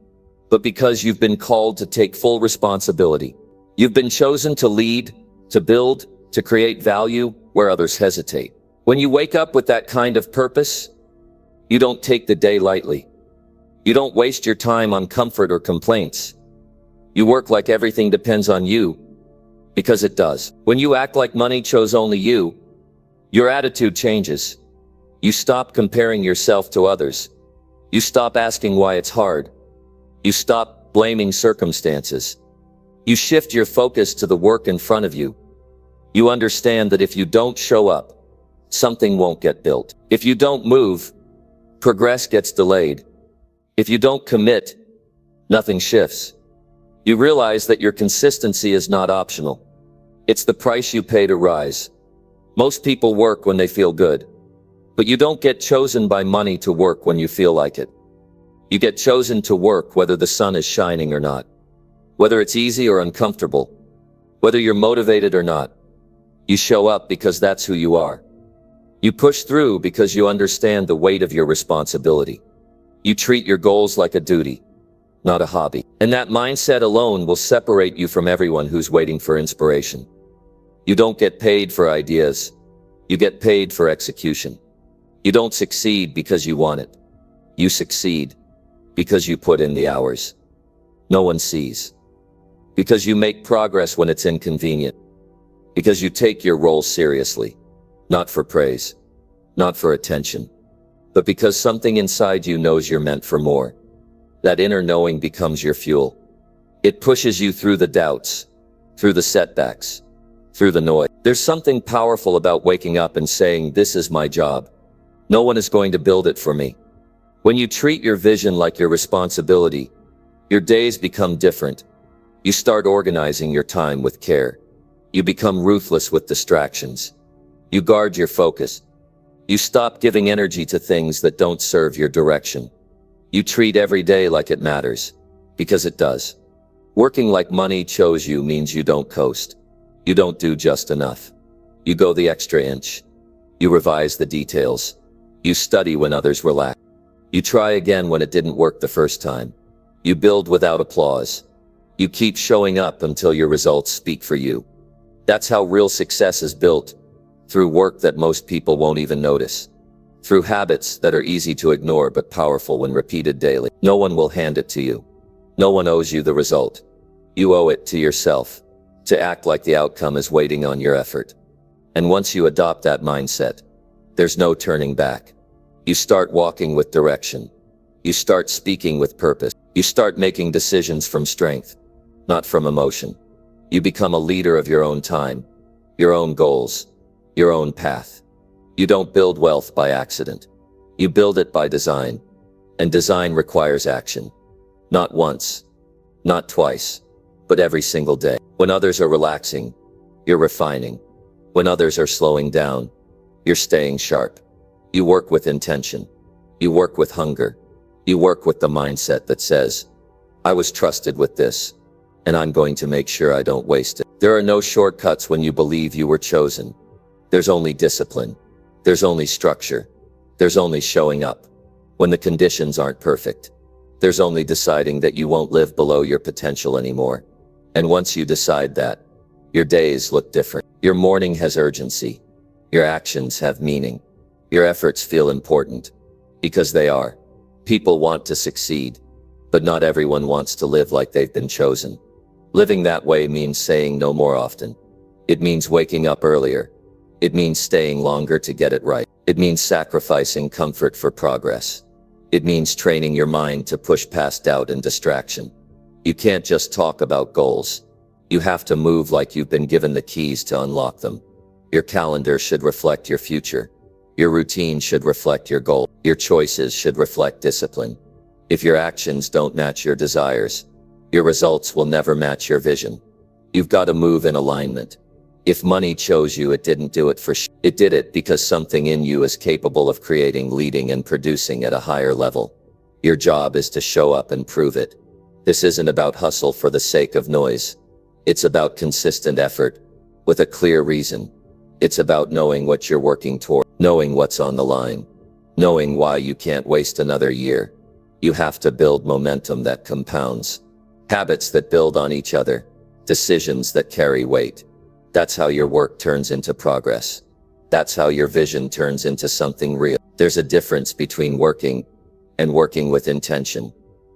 but because you've been called to take full responsibility. You've been chosen to lead, to build, to create value where others hesitate. When you wake up with that kind of purpose, you don't take the day lightly. You don't waste your time on comfort or complaints. You work like everything depends on you, because it does. When you act like money chose only you, your attitude changes. You stop comparing yourself to others. You stop asking why it's hard. You stop blaming circumstances. You shift your focus to the work in front of you. You understand that if you don't show up, something won't get built. If you don't move, progress gets delayed. If you don't commit, nothing shifts. You realize that your consistency is not optional. It's the price you pay to rise. Most people work when they feel good, but you don't get chosen by money to work when you feel like it. You get chosen to work whether the sun is shining or not, whether it's easy or uncomfortable, whether you're motivated or not. You show up because that's who you are. You push through because you understand the weight of your responsibility. You treat your goals like a duty, not a hobby. And that mindset alone will separate you from everyone who's waiting for inspiration. You don't get paid for ideas. You get paid for execution. You don't succeed because you want it. You succeed because you put in the hours no one sees. Because you make progress when it's inconvenient. Because you take your role seriously. Not for praise, not for attention, but because something inside you knows you're meant for more. That inner knowing becomes your fuel. It pushes you through the doubts, through the setbacks, through the noise. There's something powerful about waking up and saying, this is my job. No one is going to build it for me. When you treat your vision like your responsibility, your days become different. You start organizing your time with care. You become ruthless with distractions. You guard your focus. You stop giving energy to things that don't serve your direction. You treat every day like it matters, because it does. Working like money chose you means you don't coast. You don't do just enough. You go the extra inch. You revise the details. You study when others relax. You try again when it didn't work the first time. You build without applause. You keep showing up until your results speak for you. That's how real success is built. Through work that most people won't even notice. Through habits that are easy to ignore but powerful when repeated daily. No one will hand it to you. No one owes you the result. You owe it to yourself, to act like the outcome is waiting on your effort. And once you adopt that mindset, there's no turning back. You start walking with direction. You start speaking with purpose. You start making decisions from strength, not from emotion. You become a leader of your own time, your own goals, your own path. You don't build wealth by accident. You build it by design. And design requires action. Not once, not twice, but every single day. When others are relaxing, you're refining. When others are slowing down, you're staying sharp. You work with intention. You work with hunger. You work with the mindset that says, I was trusted with this, and I'm going to make sure I don't waste it. There are no shortcuts when you believe you were chosen. There's only discipline. There's only structure. There's only showing up when the conditions aren't perfect. There's only deciding that you won't live below your potential anymore. And once you decide that, your days look different. Your morning has urgency. Your actions have meaning. Your efforts feel important. Because they are. People want to succeed, but not everyone wants to live like they've been chosen. Living that way means saying no more often. It means waking up earlier. It means staying longer to get it right. It means sacrificing comfort for progress. It means training your mind to push past doubt and distraction. You can't just talk about goals. You have to move like you've been given the keys to unlock them. Your calendar should reflect your future. Your routine should reflect your goal. Your choices should reflect discipline. If your actions don't match your desires, your results will never match your vision. You've got to move in alignment. If money chose you, it didn't do it it did it because something in you is capable of creating, leading, and producing at a higher level. Your job is to show up and prove it. This isn't about hustle for the sake of noise. It's about consistent effort with a clear reason. It's about knowing what you're working toward, knowing what's on the line, knowing why you can't waste another year. You have to build momentum that compounds, habits that build on each other, decisions that carry weight. That's how your work turns into progress. That's how your vision turns into something real. There's a difference between working and working with intention.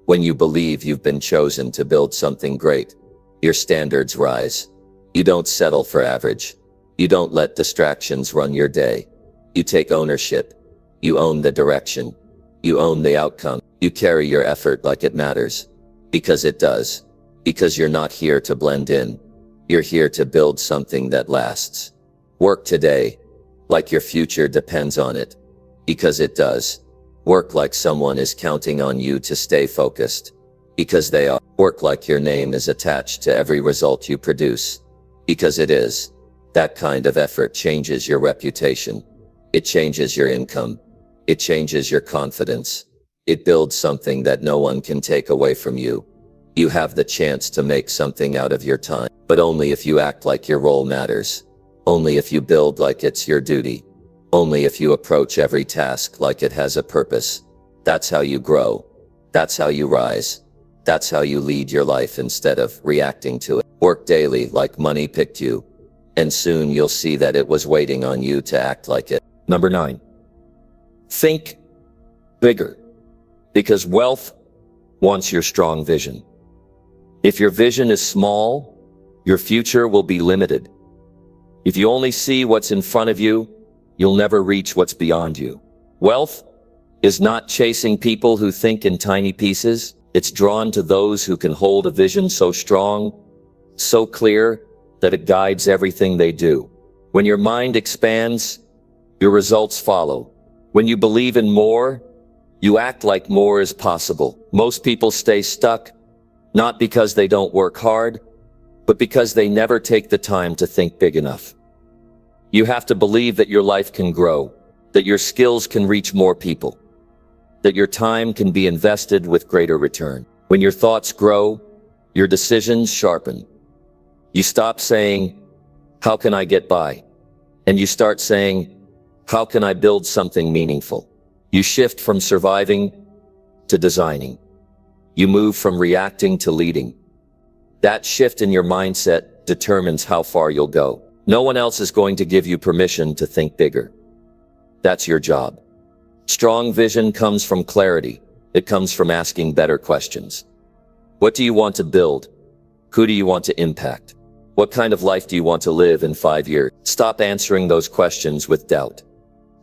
When you believe you've been chosen to build something great, your standards rise. You don't settle for average. You don't let distractions run your day. You take ownership. You own the direction. You own the outcome. You carry your effort like it matters. Because it does. Because you're not here to blend in. You're here to build something that lasts. Work today like your future depends on it. Because it does. Work like someone is counting on you to stay focused. Because they are. Work like your name is attached to every result you produce. Because it is. That kind of effort changes your reputation. It changes your income. It changes your confidence. It builds something that no one can take away from you. You have the chance to make something out of your time, but only if you act like your role matters. Only if you build like it's your duty. Only if you approach every task like it has a purpose. That's how you grow. That's how you rise. That's how you lead your life instead of reacting to it. Work daily like money picked you. And soon you'll see that it was waiting on you to act like it. Number 9. Think bigger. Because wealth wants your strong vision. If your vision is small, your future will be limited. If you only see what's in front of you, you'll never reach what's beyond you. Wealth is not chasing people who think in tiny pieces. It's drawn to those who can hold a vision so strong, so clear, that it guides everything they do. When your mind expands, your results follow. When you believe in more, you act like more is possible. Most people stay stuck, not because they don't work hard, but because they never take the time to think big enough. You have to believe that your life can grow, that your skills can reach more people, that your time can be invested with greater return. When your thoughts grow, your decisions sharpen. You stop saying, how can I get by? And you start saying, how can I build something meaningful? You shift from surviving to designing. You move from reacting to leading. That shift in your mindset determines how far you'll go. No one else is going to give you permission to think bigger. That's your job. Strong vision comes from clarity. It comes from asking better questions. What do you want to build? Who do you want to impact? What kind of life do you want to live in 5 years? Stop answering those questions with doubt.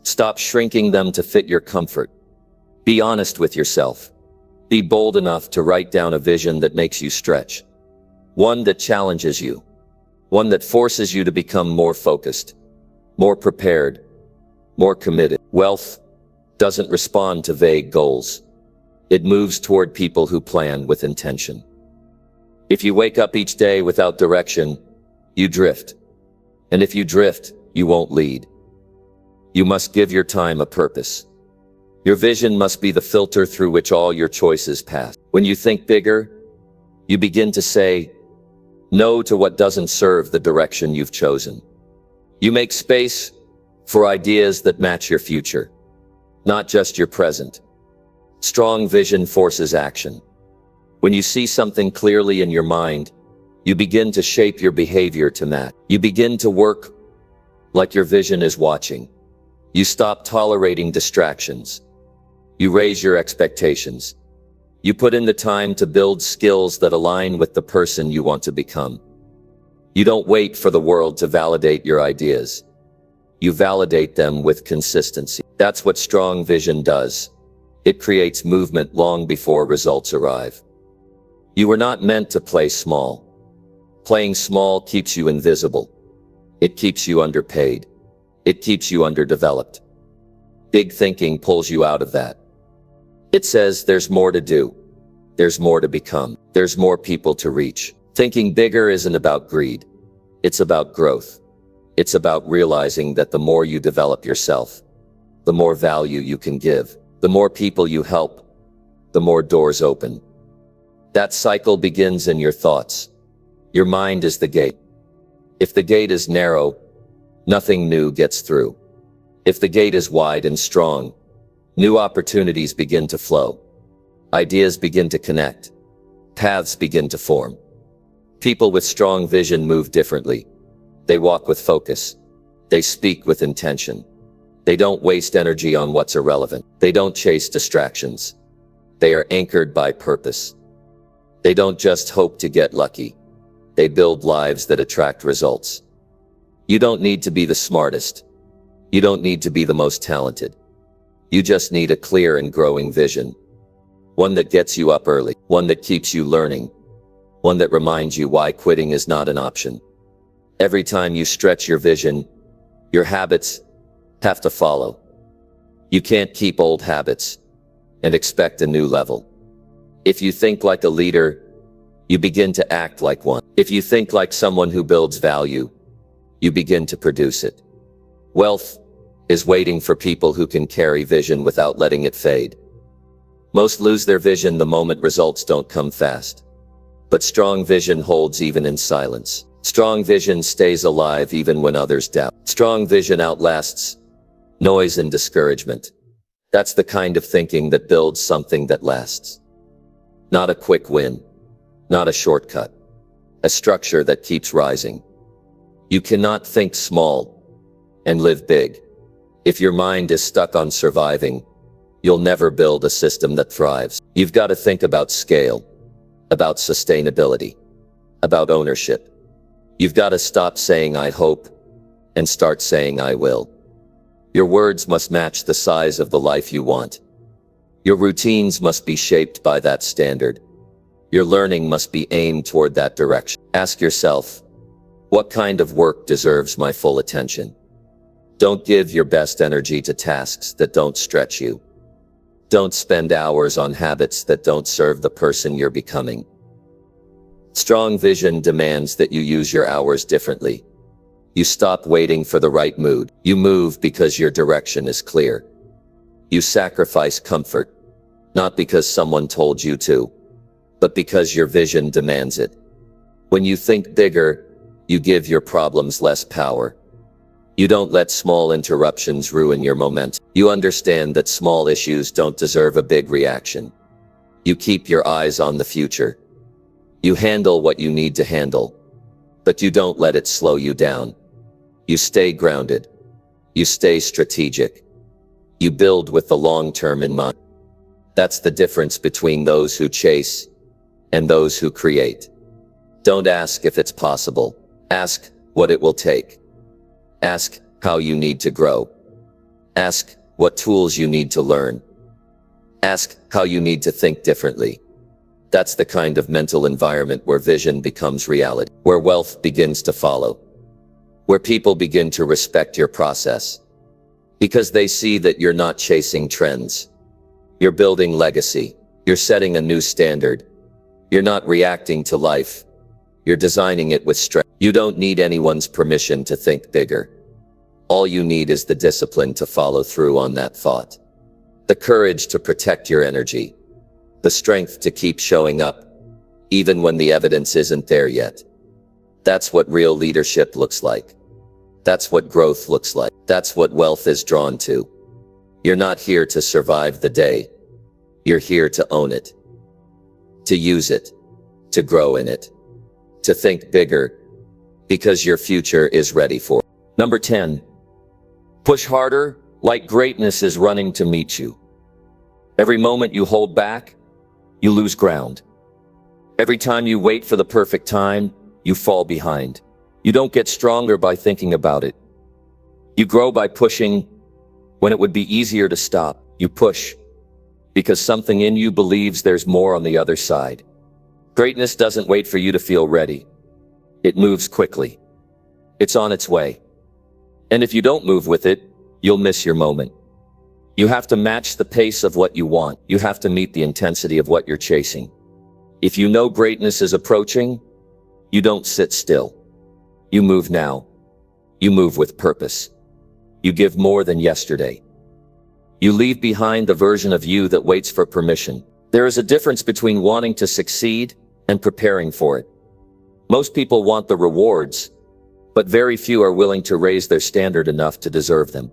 Stop shrinking them to fit your comfort. Be honest with yourself. Be bold enough to write down a vision that makes you stretch. One that challenges you. One that forces you to become more focused, more prepared, more committed. Wealth doesn't respond to vague goals. It moves toward people who plan with intention. If you wake up each day without direction, you drift. And if you drift, you won't lead. You must give your time a purpose. Your vision must be the filter through which all your choices pass. When you think bigger, you begin to say no to what doesn't serve the direction you've chosen. You make space for ideas that match your future, not just your present. Strong vision forces action. When you see something clearly in your mind, you begin to shape your behavior to match. You begin to work like your vision is watching. You stop tolerating distractions. You raise your expectations. You put in the time to build skills that align with the person you want to become. You don't wait for the world to validate your ideas. You validate them with consistency. That's what strong vision does. It creates movement long before results arrive. You were not meant to play small. Playing small keeps you invisible. It keeps you underpaid. It keeps you underdeveloped. Big thinking pulls you out of that. It says there's more to do. There's more to become. There's more people to reach. Thinking bigger isn't about greed. It's about growth. It's about realizing that the more you develop yourself, the more value you can give. The more people you help, the more doors open. That cycle begins in your thoughts. Your mind is the gate. If the gate is narrow, nothing new gets through. If the gate is wide and strong, new opportunities begin to flow. Ideas begin to connect. Paths begin to form. People with strong vision move differently. They walk with focus. They speak with intention. They don't waste energy on what's irrelevant. They don't chase distractions. They are anchored by purpose. They don't just hope to get lucky. They build lives that attract results. You don't need to be the smartest. You don't need to be the most talented. You just need a clear and growing vision. One that gets you up early. One that keeps you learning. One that reminds you why quitting is not an option. Every time you stretch your vision, your habits have to follow. You can't keep old habits and expect a new level. If you think like a leader, you begin to act like one. If you think like someone who builds value, you begin to produce it. Wealth is waiting for people who can carry vision without letting it fade. Most lose their vision the moment results don't come fast. But strong vision holds even in silence. Strong vision stays alive even when others doubt. Strong vision outlasts noise and discouragement. That's the kind of thinking that builds something that lasts. Not a quick win. Not a shortcut. A structure that keeps rising. You cannot think small and live big. If your mind is stuck on surviving, you'll never build a system that thrives. You've got to think about scale, about sustainability, about ownership. You've got to stop saying I hope and start saying I will. Your words must match the size of the life you want. Your routines must be shaped by that standard. Your learning must be aimed toward that direction. Ask yourself, what kind of work deserves my full attention? Don't give your best energy to tasks that don't stretch you. Don't spend hours on habits that don't serve the person you're becoming. Strong vision demands that you use your hours differently. You stop waiting for the right mood. You move because your direction is clear. You sacrifice comfort, not because someone told you to, but because your vision demands it. When you think bigger, you give your problems less power. You don't let small interruptions ruin your momentum. You understand that small issues don't deserve a big reaction. You keep your eyes on the future. You handle what you need to handle, but you don't let it slow you down. You stay grounded. You stay strategic. You build with the long term in mind. That's the difference between those who chase and those who create. Don't ask if it's possible. Ask what it will take. Ask how you need to grow. Ask what tools you need to learn. Ask how you need to think differently. That's the kind of mental environment where vision becomes reality, where wealth begins to follow, where people begin to respect your process, because they see that you're not chasing trends. You're building legacy. You're setting a new standard. You're not reacting to life. You're designing it with strength. You don't need anyone's permission to think bigger. All you need is the discipline to follow through on that thought. the courage to protect your energy, the strength to keep showing up, even when the evidence isn't there yet. That's what real leadership looks like. That's what growth looks like. That's what wealth is drawn to. You're not here to survive the day. You're here to own it, to use it, to grow in it, to think bigger, because your future is ready for it. Number 10, push harder like greatness is running to meet you. Every moment you hold back, you lose ground. Every time you wait for the perfect time, you fall behind. You don't get stronger by thinking about it. You grow by pushing when it would be easier to stop. You push because something in you believes there's more on the other side. Greatness doesn't wait for you to feel ready. It moves quickly. It's on its way. And if you don't move with it, you'll miss your moment. You have to match the pace of what you want. You have to meet the intensity of what you're chasing. If you know greatness is approaching, you don't sit still. You move now. You move with purpose. You give more than yesterday. You leave behind the version of you that waits for permission. There is a difference between wanting to succeed and preparing for it. Most people want the rewards, but very few are willing to raise their standard enough to deserve them.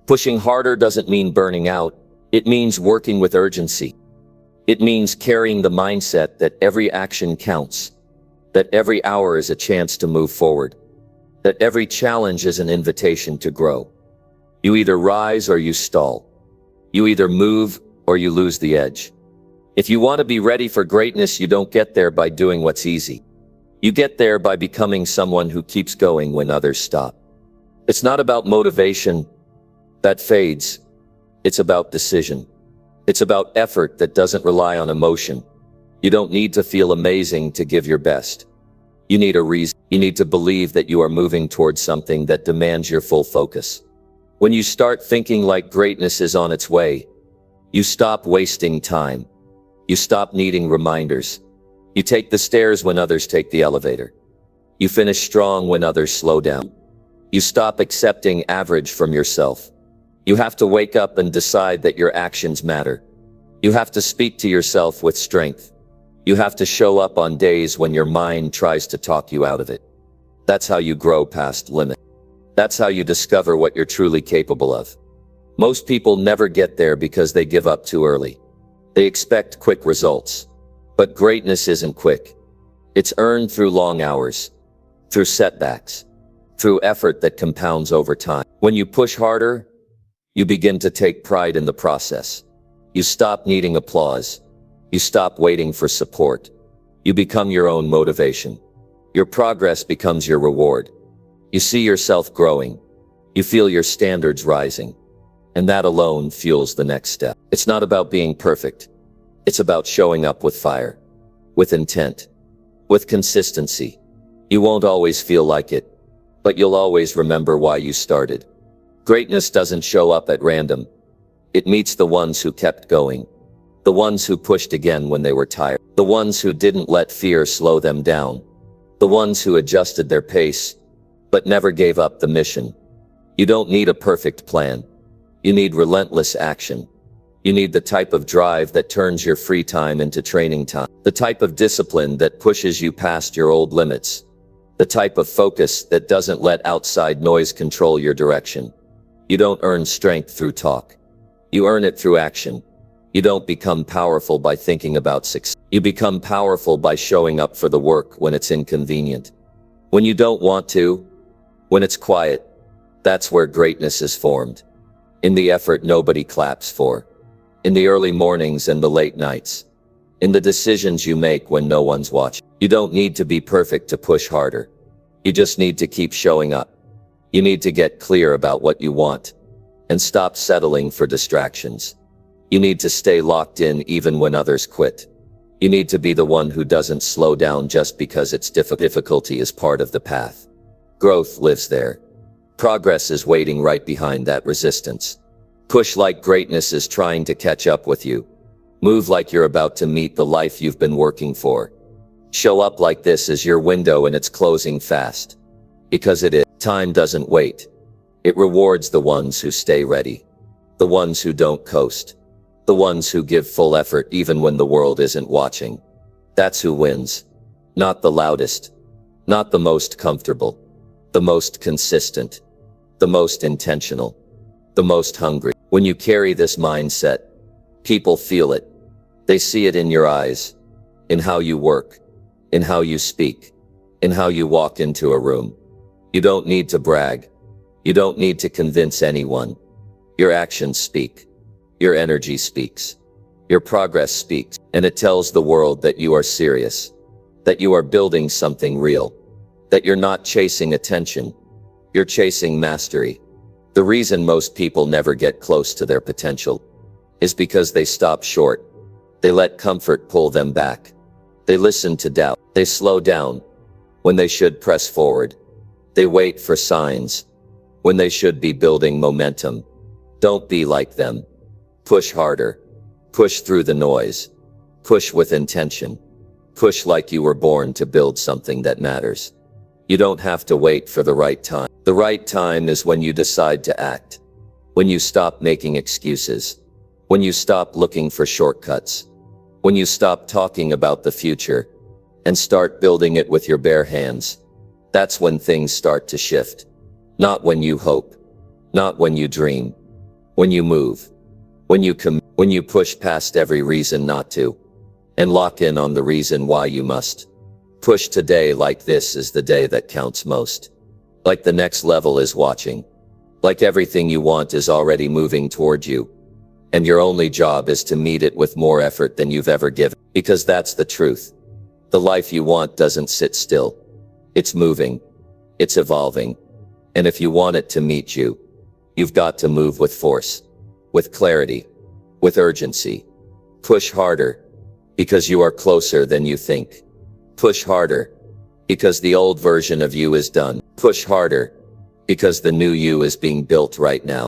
Pushing harder doesn't mean burning out. It means working with urgency. It means carrying the mindset that every action counts, that every hour is a chance to move forward, that every challenge is an invitation to grow. You either rise or you stall. You either move or you lose the edge. If you want to be ready for greatness, you don't get there by doing what's easy. You get there by becoming someone who keeps going when others stop. It's not about motivation that fades. It's about decision. It's about effort that doesn't rely on emotion. You don't need to feel amazing to give your best. You need a reason. You need to believe that you are moving towards something that demands your full focus. When you start thinking like greatness is on its way, you stop wasting time. You stop needing reminders. You take the stairs when others take the elevator. You finish strong when others slow down. You stop accepting average from yourself. You have to wake up and decide that your actions matter. You have to speak to yourself with strength. You have to show up on days when your mind tries to talk you out of it. That's how you grow past limits. That's how you discover what you're truly capable of. Most people never get there because they give up too early. They expect quick results. But greatness isn't quick. It's earned through long hours, through setbacks, through effort that compounds over time. When you push harder, you begin to take pride in the process. You stop needing applause. You stop waiting for support. You become your own motivation. Your progress becomes your reward. You see yourself growing. You feel your standards rising. And that alone fuels the next step. It's not about being perfect. It's about showing up with fire, with intent, with consistency. You won't always feel like it, but you'll always remember why you started. Greatness doesn't show up at random. It meets the ones who kept going, the ones who pushed again when they were tired, the ones who didn't let fear slow them down, the ones who adjusted their pace, but never gave up the mission. You don't need a perfect plan. You need relentless action. You need the type of drive that turns your free time into training time, the type of discipline that pushes you past your old limits, the type of focus that doesn't let outside noise control your direction. You don't earn strength through talk. You earn it through action. You don't become powerful by thinking about success. You become powerful by showing up for the work when it's inconvenient. When you don't want to, when it's quiet, that's where greatness is formed. In the effort nobody claps for. In the early mornings and the late nights. In the decisions you make when no one's watching. You don't need to be perfect to push harder. You just need to keep showing up. You need to get clear about what you want and stop settling for distractions. You need to stay locked in even when others quit. You need to be the one who doesn't slow down just because it's difficulty is part of the path. Growth lives there. Progress is waiting right behind that resistance. Push like greatness is trying to catch up with you. Move like you're about to meet the life you've been working for. Show up like this is your window and it's closing fast. Because it is. Time doesn't wait. It rewards the ones who stay ready. The ones who don't coast. The ones who give full effort even when the world isn't watching. That's who wins. Not the loudest. Not the most comfortable. The most consistent. The most intentional. The most hungry. When you carry this mindset, people feel it. They see it in your eyes, in how you work, in how you speak, in how you walk into a room. You don't need to brag. You don't need to convince anyone. Your actions speak. Your energy speaks. Your progress speaks. And it tells the world that you are serious, that you are building something real, that you're not chasing attention. You're chasing mastery. The reason most people never get close to their potential is because they stop short. They let comfort pull them back. They listen to doubt. They slow down when they should press forward. They wait for signs when they should be building momentum. Don't be like them. Push harder. Push through the noise. Push with intention. Push like you were born to build something that matters. You don't have to wait for the right time. The right time is when you decide to act. When you stop making excuses. When you stop looking for shortcuts. When you stop talking about the future and start building it with your bare hands. That's when things start to shift. Not when you hope. Not when you dream. When you move. When you push past every reason not to. And lock in on the reason why you must. Push today like this is the day that counts most. Like the next level is watching. Like everything you want is already moving toward you. And your only job is to meet it with more effort than you've ever given. Because that's the truth. The life you want doesn't sit still. It's moving. It's evolving. And if you want it to meet you, you've got to move with force, with clarity, with urgency. Push harder, because you are closer than you think. Push harder, because the old version of you is done. Push harder, because the new you is being built right now.